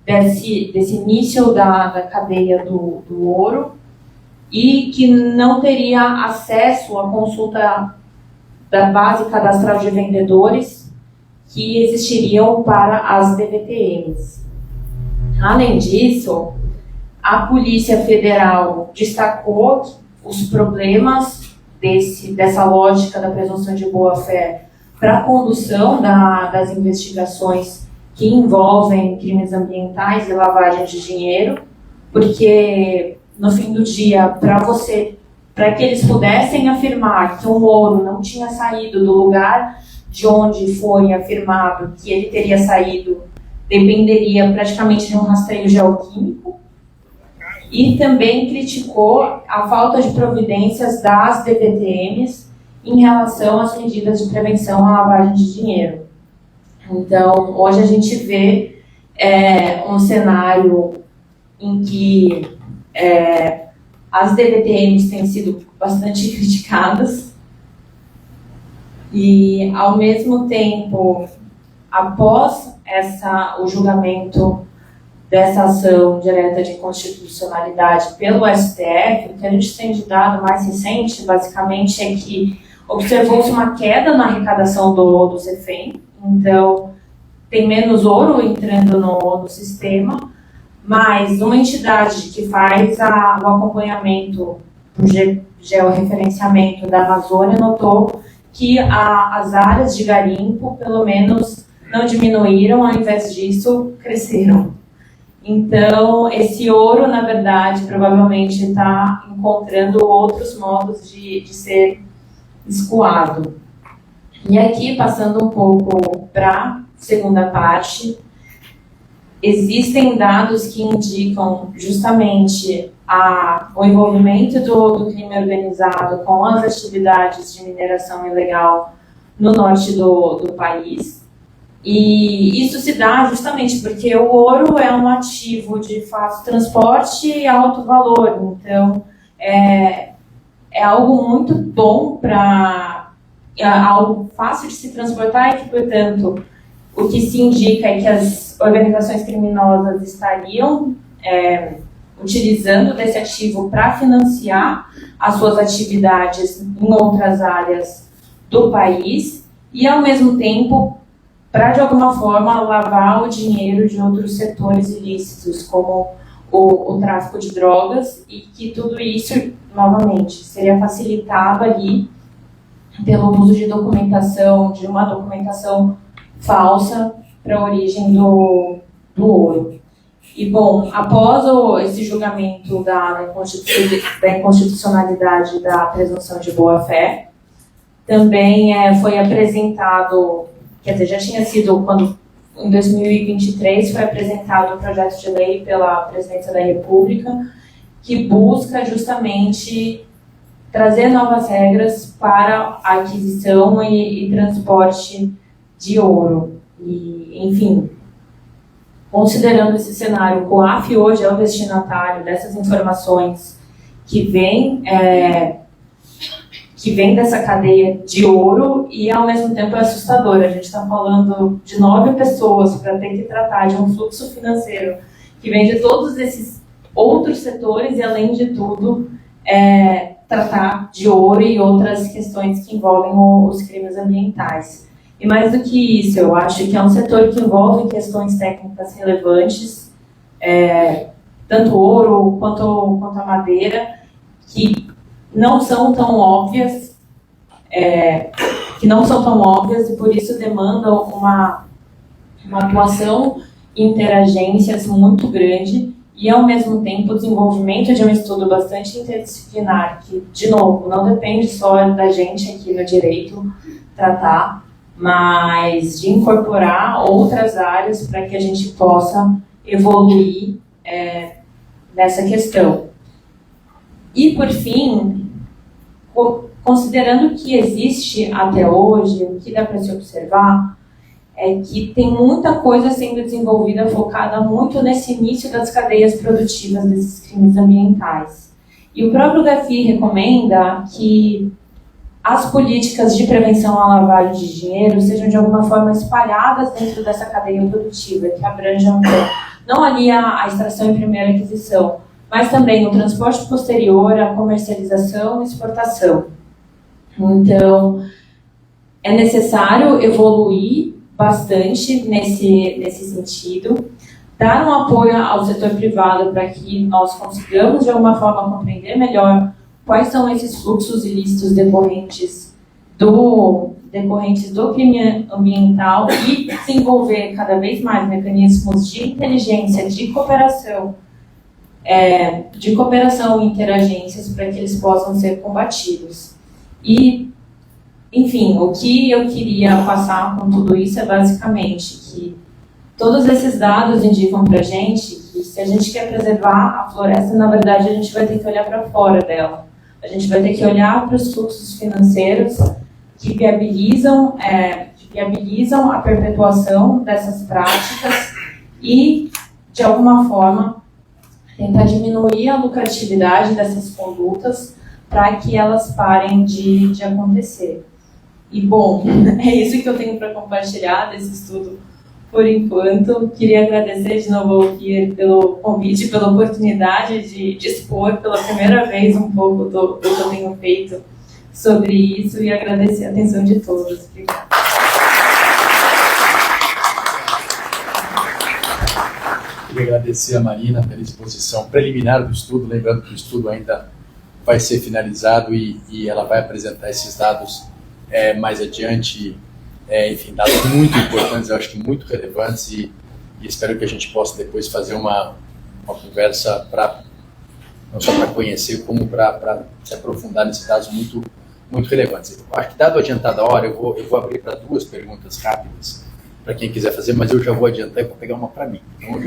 desse início da cadeia do ouro, e que não teria acesso à consulta da base cadastral de vendedores que existiriam para as DVTMs. Além disso, a Polícia Federal destacou os problemas dessa lógica da presunção de boa-fé para a condução das investigações que envolvem crimes ambientais e lavagem de dinheiro, porque, no fim do dia, para que eles pudessem afirmar que um ouro não tinha saído do lugar de onde foi afirmado que ele teria saído, dependeria praticamente de um rastreio geoquímico. E também criticou a falta de providências das DVTMs em relação às medidas de prevenção à lavagem de dinheiro. Então, hoje a gente vê um cenário em que as DVTMs têm sido bastante criticadas, E, ao mesmo tempo, após o julgamento dessa ação direta de inconstitucionalidade pelo STF, o que a gente tem de dado mais recente, basicamente, é que observou-se uma queda na arrecadação do CEFEM, então tem menos ouro entrando no sistema, mas uma entidade que faz o acompanhamento, o georreferenciamento da Amazônia, notou que as áreas de garimpo, pelo menos, não diminuíram, ao invés disso, cresceram. Então, esse ouro, na verdade, provavelmente está encontrando outros modos de ser escoado. E aqui, passando um pouco para a segunda parte, existem dados que indicam justamente o envolvimento do crime organizado com as atividades de mineração ilegal no norte do país. E isso se dá justamente porque o ouro é um ativo de fácil transporte e alto valor. Então, é algo muito bom algo fácil de se transportar e que, portanto, o que se indica é que as organizações criminosas estariam utilizando desse ativo para financiar as suas atividades em outras áreas do país e, ao mesmo tempo, para, de alguma forma, lavar o dinheiro de outros setores ilícitos, como o tráfico de drogas, e que tudo isso, novamente, seria facilitado ali pelo uso de uma documentação falsa para a origem do ouro. E, bom, após esse julgamento da inconstitucionalidade da presunção de boa-fé, também foi apresentado, quer dizer, já tinha sido, quando em 2023 foi apresentado um projeto de lei pela Presidência da República que busca justamente trazer novas regras para a aquisição e transporte de ouro. E, enfim, considerando esse cenário, o COAF hoje é o destinatário dessas informações que vem dessa cadeia de ouro e, ao mesmo tempo, é assustador. A gente está falando de 9 pessoas para ter que tratar de um fluxo financeiro que vem de todos esses outros setores e, além de tudo, tratar de ouro e outras questões que envolvem os crimes ambientais. E mais do que isso, eu acho que é um setor que envolve questões técnicas relevantes, tanto ouro quanto a madeira, que não são tão óbvias, e por isso demandam uma atuação interagências muito grande e, ao mesmo tempo, o desenvolvimento de um estudo bastante interdisciplinar, que, de novo, não depende só da gente aqui no direito tratar, mas de incorporar outras áreas para que a gente possa evoluir nessa questão. E, por fim, considerando que existe até hoje, o que dá para se observar é que tem muita coisa sendo desenvolvida focada muito nesse início das cadeias produtivas desses crimes ambientais. E o próprio GAFI recomenda que as políticas de prevenção à lavagem de dinheiro sejam de alguma forma espalhadas dentro dessa cadeia produtiva, que abranjam não ali a extração e primeira aquisição, mas também o transporte posterior, a comercialização e exportação. Então, é necessário evoluir bastante nesse sentido, dar um apoio ao setor privado para que nós consigamos, de alguma forma, compreender melhor quais são esses fluxos ilícitos decorrentes do crime ambiental e desenvolver cada vez mais mecanismos de inteligência, de cooperação interagências para que eles possam ser combatidos. E, enfim, o que eu queria passar com tudo isso é basicamente que todos esses dados indicam para a gente que, se a gente quer preservar a floresta, na verdade a gente vai ter que olhar para fora dela. A gente vai ter que olhar para os fluxos financeiros que viabilizam a perpetuação dessas práticas e, de alguma forma, tentar diminuir a lucratividade dessas condutas para que elas parem de acontecer. E, bom, é isso que eu tenho para compartilhar desse estudo por enquanto. Queria agradecer de novo ao Kier pelo convite, pela oportunidade de expor pela primeira vez um pouco do que eu tenho feito sobre isso e agradecer a atenção de todos. Obrigada. Queria agradecer a Marina pela exposição preliminar do estudo, lembrando que o estudo ainda vai ser finalizado e ela vai apresentar esses dados mais adiante, enfim, dados muito importantes, eu acho que muito relevantes e espero que a gente possa depois fazer uma conversa não só para conhecer, como para se aprofundar nesses dados muito, muito relevantes. Eu acho que, dado adiantada a hora, eu vou abrir para 2 perguntas rápidas, para quem quiser fazer, mas eu já vou adiantar e vou pegar uma para mim. Então,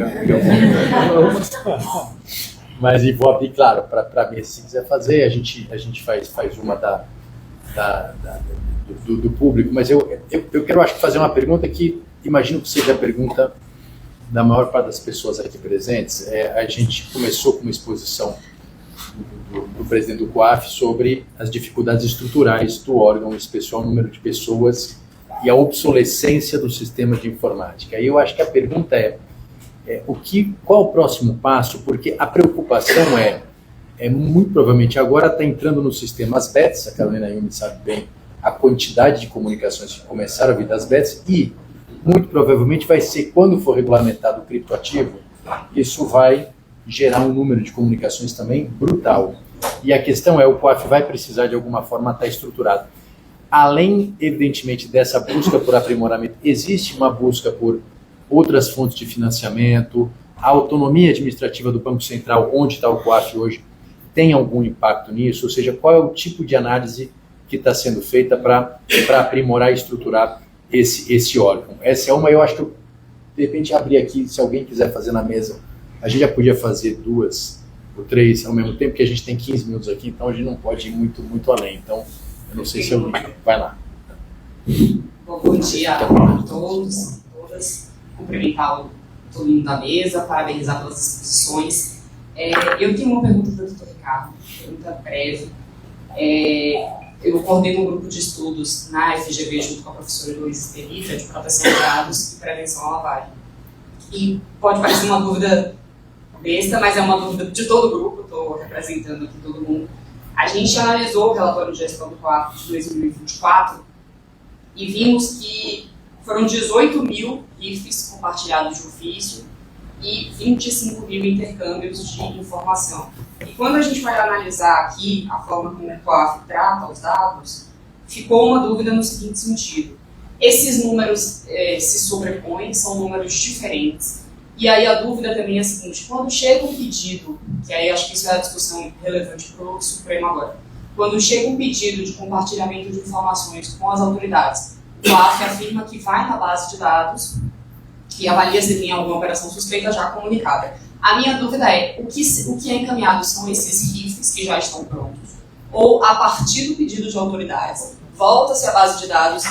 mas e vou abrir, claro, para mim, se quiser fazer, a gente faz uma do público, mas eu quero, acho que, fazer uma pergunta que imagino que seja a pergunta da maior parte das pessoas aqui presentes. A gente começou com uma exposição do presidente do COAF sobre as dificuldades estruturais do órgão, em especial o número de pessoas e a obsolescência do sistema de informática. Aí eu acho que a pergunta qual o próximo passo? Porque a preocupação muito provavelmente agora está entrando no sistema as bets, a Carolina Yumi sabe bem a quantidade de comunicações que começaram a vir das bets, e muito provavelmente vai ser, quando for regulamentado o criptoativo, isso vai gerar um número de comunicações também brutal. E a questão o COAF vai precisar de alguma forma estar estruturado. Além, evidentemente, dessa busca por aprimoramento, existe uma busca por outras fontes de financiamento, a autonomia administrativa do Banco Central, onde está o COAF hoje, tem algum impacto nisso? Ou seja, qual é o tipo de análise que está sendo feita para aprimorar e estruturar esse órgão? Essa é uma, eu acho que eu, de repente, abrir aqui, se alguém quiser fazer na mesa, a gente já podia fazer 2 ou 3 ao mesmo tempo, porque a gente tem 15 minutos aqui, então a gente não pode ir muito, muito além. Então, eu não sei se eu... Vai lá. Bom dia a todos, todas. Cumprimentar todo mundo da mesa, parabenizar pelas exposições. Eu tenho uma pergunta para o Dr. Ricardo, pergunta breve. Eu coordeno um grupo de estudos na FGV junto com a professora Luísa Perita, de proteção de dados e prevenção à lavagem. E pode parecer uma dúvida besta, mas é uma dúvida de todo o grupo, estou representando aqui todo mundo. A gente analisou o relatório de gestão do COAF de 2024 e vimos que foram 18 mil GIFs compartilhados de ofício e 25 mil intercâmbios de informação. E quando a gente vai analisar aqui a forma como o COAF trata os dados, ficou uma dúvida no seguinte sentido. Esses números se sobrepõem, são números diferentes. E aí a dúvida também é a seguinte: quando chega um pedido, que aí acho que isso é a discussão relevante para o Supremo agora, quando chega um pedido de compartilhamento de informações com as autoridades, o COAF afirma que vai na base de dados e avalia se tem alguma operação suspeita já comunicada. A minha dúvida é, o que é encaminhado são esses RIFs que já estão prontos? Ou, a partir do pedido de autoridades, volta-se à base de dados,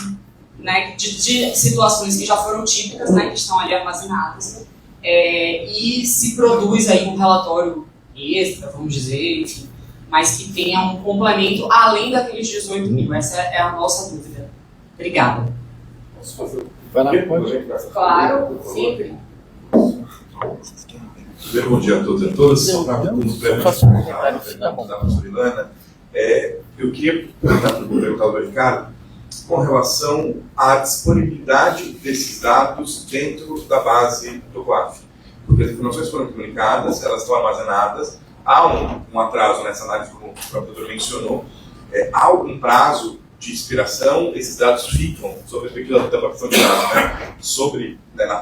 né, de situações que já foram típicas, né, que estão ali armazenadas, e se produz aí um relatório extra, vamos dizer, enfim, mas que tenha um complemento além daqueles 18 mil. Essa é a nossa dúvida. Obrigada. Posso fazer? Vai lá, pode. Claro, sempre. Primeiro, bom dia a todos e a todas. Só para da professora Ilana, eu queria perguntar ao Ricardo com relação à disponibilidade desses dados dentro da base do COAF. Porque as informações foram comunicadas, elas estão armazenadas, há um atraso nessa análise, como o próprio doutor mencionou, há algum prazo de expiração, esses dados ficam, sob a perspectiva da proteção de dados,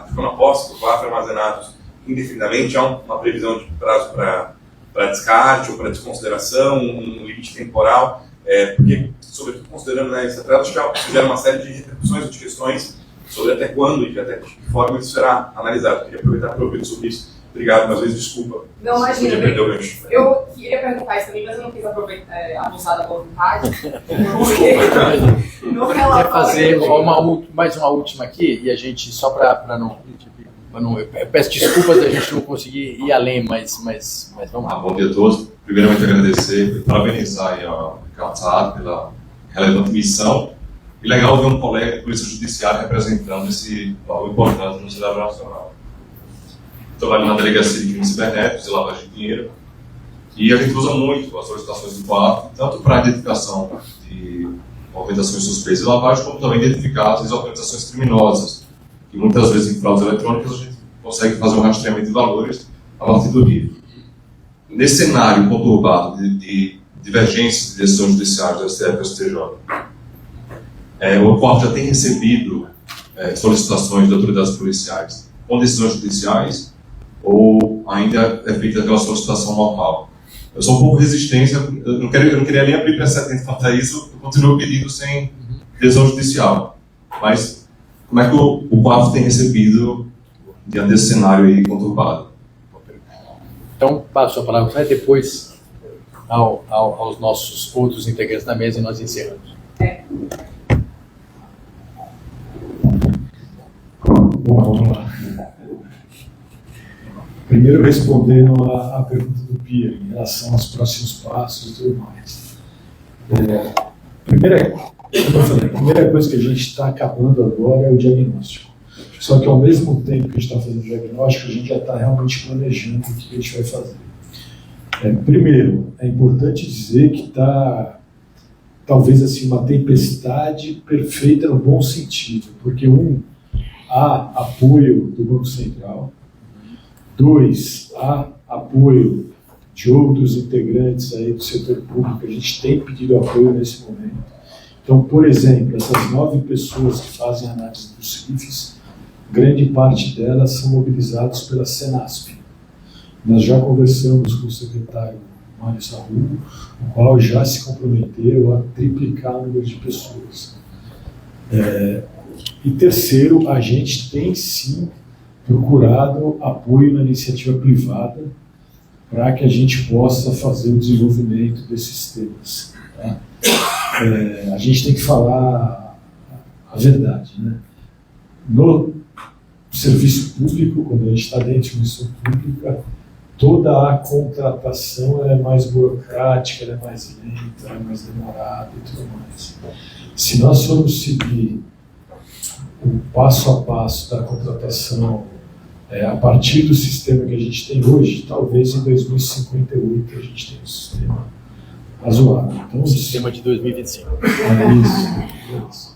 ficam na posse do COAF armazenados indefinidamente, há uma previsão de prazo para descarte ou para desconsideração, um limite temporal, porque, sobretudo considerando esse atraso, acho que gera uma série de repercussões ou de questões sobre até quando e até de que forma isso será analisado. Queria aproveitar para ouvir sobre isso. Obrigado, mais uma vez, desculpa. Não, imagina. Eu queria perguntar isso também, mas eu não quis abusar da boa vontade. No Quer fazer mais uma última aqui, e a gente, só para não... Eu peço desculpas da gente não conseguir ir além, mas vamos lá. Bom dia a todos. Primeiramente agradecer e parabenizar a Ricardo Saad pela relevante missão. E legal ver um colega de polícia judiciária representando esse valor importante no cidadão nacional. Trabalho na delegacia de crimes cibernéticos e lavagem de dinheiro. E a gente usa muito as solicitações do COAF, tanto para a identificação de organizações suspeitas de lavagem, como também identificar as organizações criminosas, que muitas vezes em fraudes eletrônicas a gente consegue fazer um rastreamento de valores a partir do RIF. Nesse cenário conturbado de divergências de decisões judiciais do STF e do STJ, o COAF já tem recebido solicitações de autoridades policiais com decisões judiciais ou ainda é feita aquela solicitação normal? Eu sou um pouco resistente, eu não queria nem abrir precedente quanto a isso, eu continuo pedindo sem decisão judicial. Mas como é que o COAF tem recebido diante desse cenário aí conturbado? Então, passo a palavra depois aos nossos outros integrantes da mesa e nós encerramos. Bom, vamos lá. Primeiro, respondendo à pergunta do Pia em relação aos próximos passos e tudo mais. A primeira coisa que a gente está acabando agora é o diagnóstico. Só que, ao mesmo tempo que a gente está fazendo o diagnóstico, a gente já está realmente planejando o que a gente vai fazer. Primeiro, é importante dizer que está, talvez assim, uma tempestade perfeita no bom sentido, porque há apoio do Banco Central, 2, há apoio de outros integrantes aí do setor público, a gente tem pedido apoio nesse momento. Então, por exemplo, essas 9 pessoas que fazem análise dos RIFs, grande parte delas são mobilizadas pela Senasp. Nós já conversamos com o secretário Mário Sarrugo, o qual já se comprometeu a triplicar o número de pessoas. E terceiro, a gente tem sim procurado apoio na iniciativa privada para que a gente possa fazer o desenvolvimento desses temas. Tá? A gente tem que falar a verdade, né? No serviço público, quando a gente está dentro de uma missão pública, toda a contratação ela é mais burocrática, ela é mais lenta, ela é mais demorada e tudo mais. Se nós formos seguir o passo a passo da contratação a partir do sistema que a gente tem hoje, talvez em 2058 a gente tenha um sistema razoável. Então, o sistema de 2025. Isso.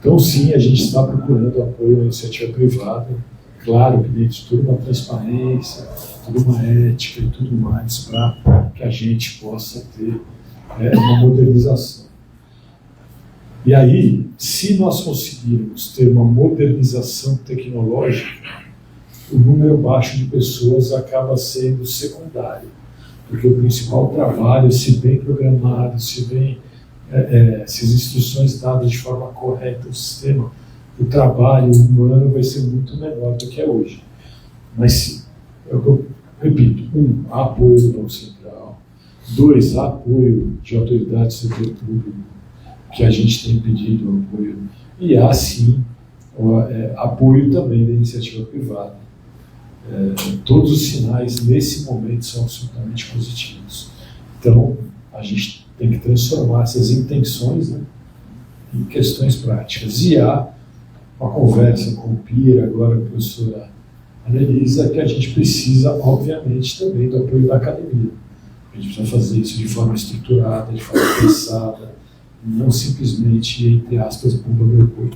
Então, sim, a gente está procurando apoio na iniciativa privada, claro que dentro de tudo uma transparência, toda uma ética e tudo mais, para que a gente possa ter uma modernização. E aí, se nós conseguirmos ter uma modernização tecnológica, o número baixo de pessoas acaba sendo secundário, porque o principal trabalho, se bem programado, se as instruções dadas de forma correta ao sistema, o trabalho humano vai ser muito menor do que é hoje. Mas, eu repito, há apoio do Banco Central, 2, há apoio de autoridades do setor público, que a gente tem pedido apoio, e há sim apoio também da iniciativa privada. Todos os sinais nesse momento são absolutamente positivos. Então, a gente tem que transformar essas intenções, né, em questões práticas. E há uma conversa com o Pia, agora com a professora Anelisa, que a gente precisa, obviamente, também do apoio da academia. A gente precisa fazer isso de forma estruturada, de forma pensada, não simplesmente, entre aspas, bomba meu apoio.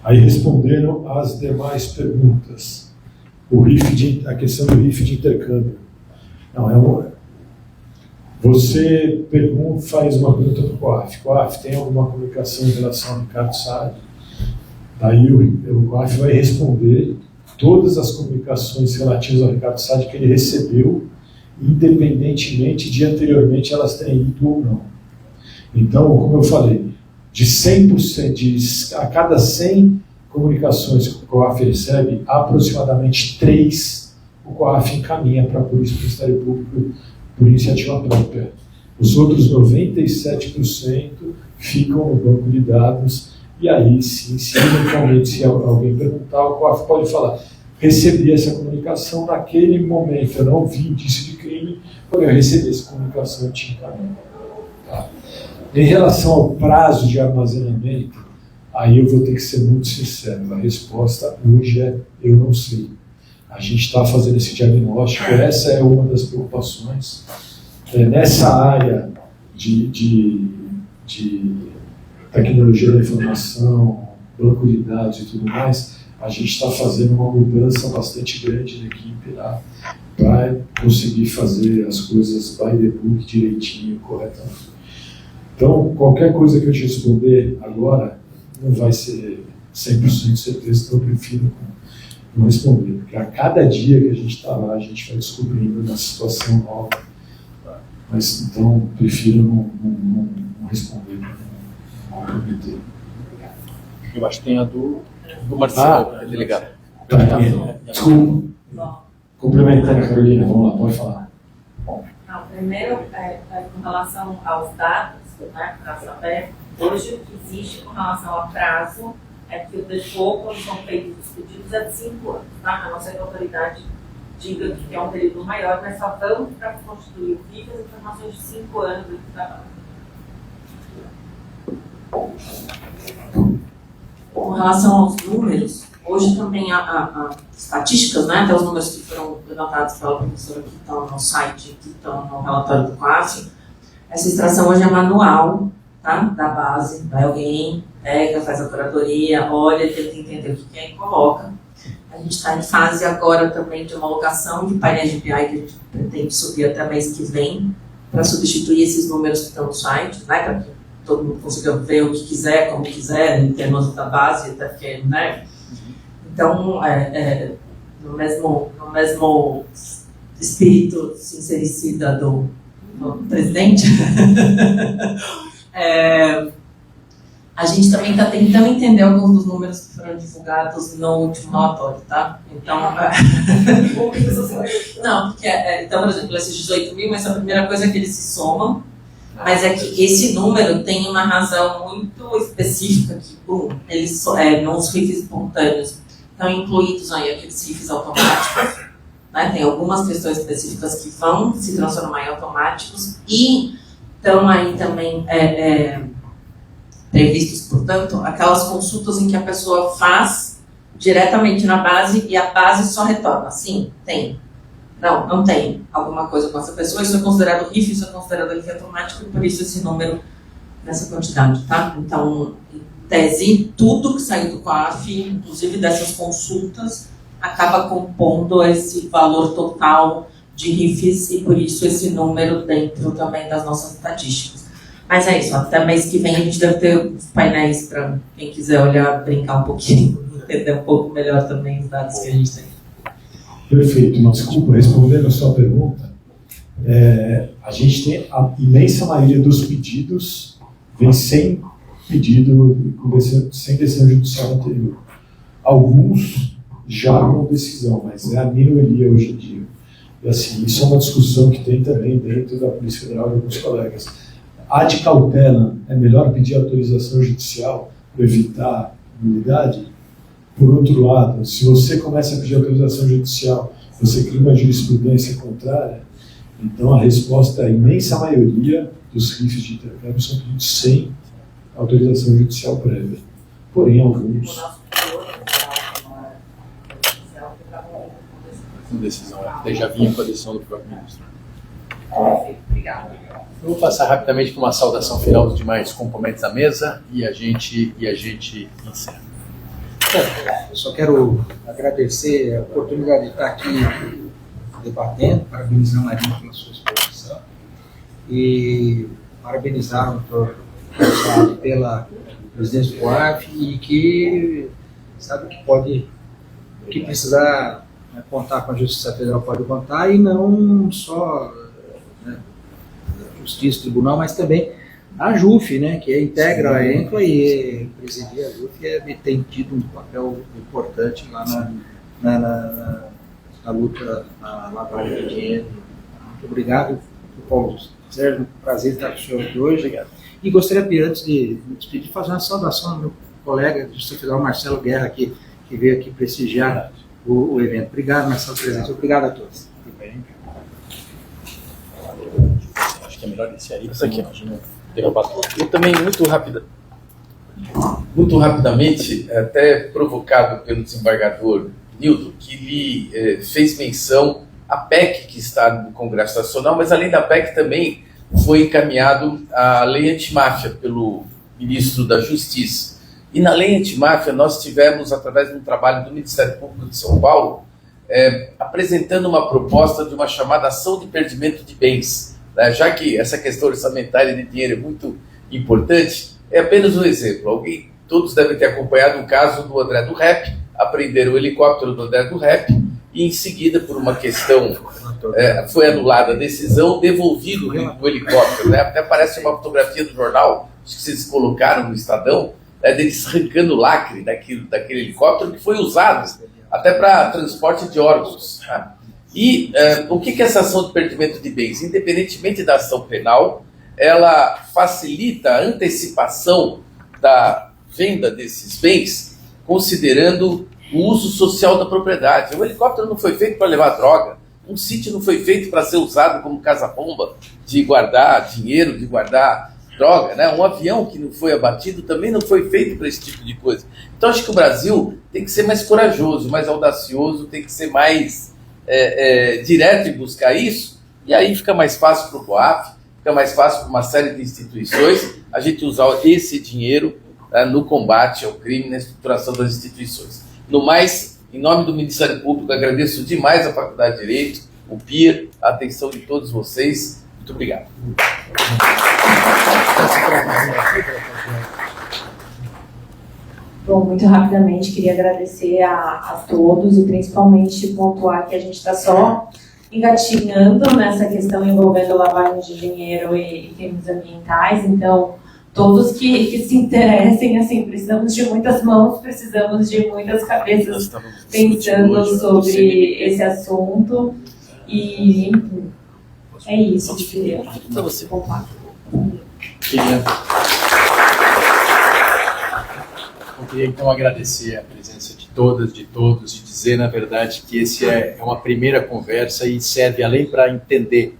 Aí, respondendo às demais perguntas, a questão do RIF de intercâmbio. Não, você faz uma pergunta para o COAF. COAF, tem alguma comunicação em relação ao Ricardo Sade? Daí o COAF vai responder todas as comunicações relativas ao Ricardo Sade que ele recebeu, independentemente de anteriormente elas terem ido ou não. Então, como eu falei, de 100%, a cada 100 comunicações que o COAF recebe, aproximadamente 3 o COAF encaminha para a Polícia e o Ministério Público por iniciativa própria. Os outros 97% ficam no banco de dados, e aí sim, se eventualmente se alguém perguntar, o COAF pode falar: recebi essa comunicação naquele momento, eu não vi indício de crime, porém eu recebi essa comunicação e te encaminho. Tá? Em relação ao prazo de armazenamento, aí eu vou ter que ser muito sincero. A resposta hoje é: eu não sei. A gente está fazendo esse diagnóstico, essa é uma das preocupações. Nessa área de tecnologia da informação, banco de dados e tudo mais, a gente está fazendo uma mudança bastante grande na equipe lá, para conseguir fazer as coisas by the book direitinho, corretamente. Então, qualquer coisa que eu te responder agora não vai ser 100% certeza, então eu prefiro não responder, porque a cada dia que a gente está lá, a gente vai descobrindo uma situação nova. Mas então, prefiro não responder, não comprometer. Eu acho que tem a do Marcelo, delegado. Desculpa. Complementando a Carolina, vamos lá, pode falar. Não, primeiro, com relação aos dados, né, para saber, hoje o que existe com relação ao prazo é que o default, quando são feitos os pedidos, é de 5 anos, tá? A nossa autoridade diga que é um período maior, mas só vamos para constituir o RIF as informações de 5 anos do trabalho. Com relação aos números, hoje também há estatísticas, né, até os números que foram levantados pela professora que estão no site, que estão no relatório do COAF. Essa extração hoje é manual, tá, da base, vai alguém, pega, faz a curadoria, olha, tenta entender o que é e coloca. A gente está em fase agora também de homologação de painéis de BI que a gente pretende subir até mês que vem, para substituir esses números que estão no site, né, para que todo mundo consiga ver o que quiser, como quiser, em termos da base, até porque, né? Então, no mesmo espírito sincericida do presidente, a gente também está tentando entender alguns dos números que foram divulgados no último relatório, tá? Então, não, porque, então, por exemplo, esses 18 mil, essa é a primeira coisa que eles se somam, mas é que esse número tem uma razão muito específica, que, eles nos RIFs espontâneos estão incluídos aí aqueles RIFs automáticos, né? Tem algumas questões específicas que vão se transformar em automáticos e estão aí também previstos, portanto, aquelas consultas em que a pessoa faz diretamente na base e a base só retorna. Sim, tem. Não tem alguma coisa com essa pessoa, isso é considerado RIF, isso é considerado RIF automático, e por isso esse número nessa quantidade, tá? Então, em tese, tudo que saiu do COAF, inclusive dessas consultas, acaba compondo esse valor total de RIFs e por isso esse número dentro também das nossas estatísticas. Mas é isso, até mês que vem a gente deve ter os painéis para quem quiser olhar, brincar um pouquinho, entender um pouco melhor também os dados que a gente tem. Perfeito, desculpa, respondendo a sua pergunta, a gente tem a imensa maioria dos pedidos vem sem pedido, sem decisão judicial anterior. Alguns já com decisão, mas é a minoria hoje em dia. E assim, isso é uma discussão que tem também dentro da Polícia Federal e alguns colegas. A de cautela, é melhor pedir autorização judicial para evitar nulidade? Por outro lado, se você começa a pedir autorização judicial, você cria uma jurisprudência contrária, então a resposta é a imensa maioria dos RIFs de intercâmbio são pedidos sem autorização judicial prévia. Porém, alguns... Com decisão, já vinha com a decisão do próprio ministro. Obrigada. Eu vou passar rapidamente para uma saudação final dos demais componentes da mesa e a gente encerra. Eu só quero agradecer a oportunidade de estar aqui debatendo, parabenizar a Marina pela sua exposição e parabenizar o doutor Marcelo pela presidência do COAF e que sabe que pode, que precisar contar com a Justiça Federal pode contar, e não só Justiça, Tribunal, mas também a JUF, né, que integra a ENCLA e presidir a JUF tem tido um papel importante lá na luta, na lavagem de dinheiro. Muito obrigado, Paulo Sérgio, prazer estar com o senhor aqui hoje. Obrigado. E gostaria, antes de me despedir, fazer uma saudação ao meu colega de Justiça Federal, Marcelo Guerra, que veio aqui prestigiar o evento. Obrigado, Marcelo, pela presença. Obrigado a todos. Acho que é melhor esse aí. Esse aqui. Imagina. Eu também, muito rapidamente, até provocado pelo desembargador Nildo, que lhe fez menção à PEC que está no Congresso Nacional, mas além da PEC também foi encaminhado a lei antimáfia pelo ministro da Justiça. E na lei antimáfia nós tivemos, através de um trabalho do Ministério Público de São Paulo, apresentando uma proposta de uma chamada ação de perdimento de bens. Né? Já que essa questão orçamentária de dinheiro é muito importante, é apenas um exemplo. Todos devem ter acompanhado o caso do André do Rep, apreenderam o helicóptero do André do Rep e em seguida, por uma questão, foi anulada a decisão, devolvido o helicóptero. Né? Até aparece uma fotografia do jornal, acho que vocês colocaram no Estadão, deles arrancando o lacre daquele helicóptero que foi usado até para transporte de órgãos. Né? E o que é essa ação de perdimento de bens? Independentemente da ação penal, ela facilita a antecipação da venda desses bens, considerando o uso social da propriedade. O helicóptero não foi feito para levar droga, um sítio não foi feito para ser usado como casa-bomba, de guardar dinheiro, de guardar droga, né? Um avião que não foi abatido também não foi feito para esse tipo de coisa. Então acho que o Brasil tem que ser mais corajoso, mais audacioso, tem que ser mais direto em buscar isso, e aí fica mais fácil para o COAF, fica mais fácil para uma série de instituições a gente usar esse dinheiro no combate ao crime, na estruturação das instituições. No mais, em nome do Ministério Público, agradeço demais a Faculdade de Direito, o PIR, a atenção de todos vocês. Muito obrigado. Bom, muito rapidamente, queria agradecer a todos e principalmente pontuar que a gente está só engatinhando nessa questão envolvendo lavagem de dinheiro e crimes ambientais. Então, todos que se interessem, assim, precisamos de muitas mãos, precisamos de muitas cabeças pensando sobre esse assunto. E, enfim, é isso que eu queria pontuar. Eu queria então agradecer a presença de todas, de todos, e dizer, na verdade, que esse é uma primeira conversa e serve além para entender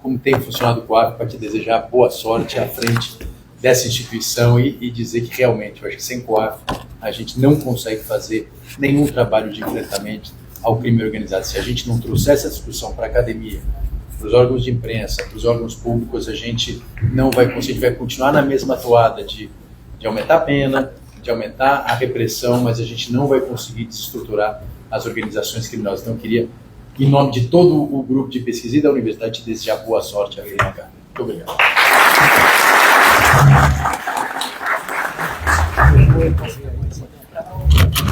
como tem funcionado o COAF, para te desejar boa sorte à frente dessa instituição e dizer que realmente, eu acho que sem COAF a gente não consegue fazer nenhum trabalho de enfrentamento ao crime organizado. Se a gente não trouxer essa discussão para a academia, para os órgãos de imprensa, para os órgãos públicos, a gente não vai conseguir, vai continuar na mesma toada de aumentar a pena, de aumentar a repressão, mas a gente não vai conseguir desestruturar as organizações criminosas. Então eu queria, em nome de todo o grupo de pesquisa e da universidade, te desejar boa sorte aí na cara. Muito obrigado.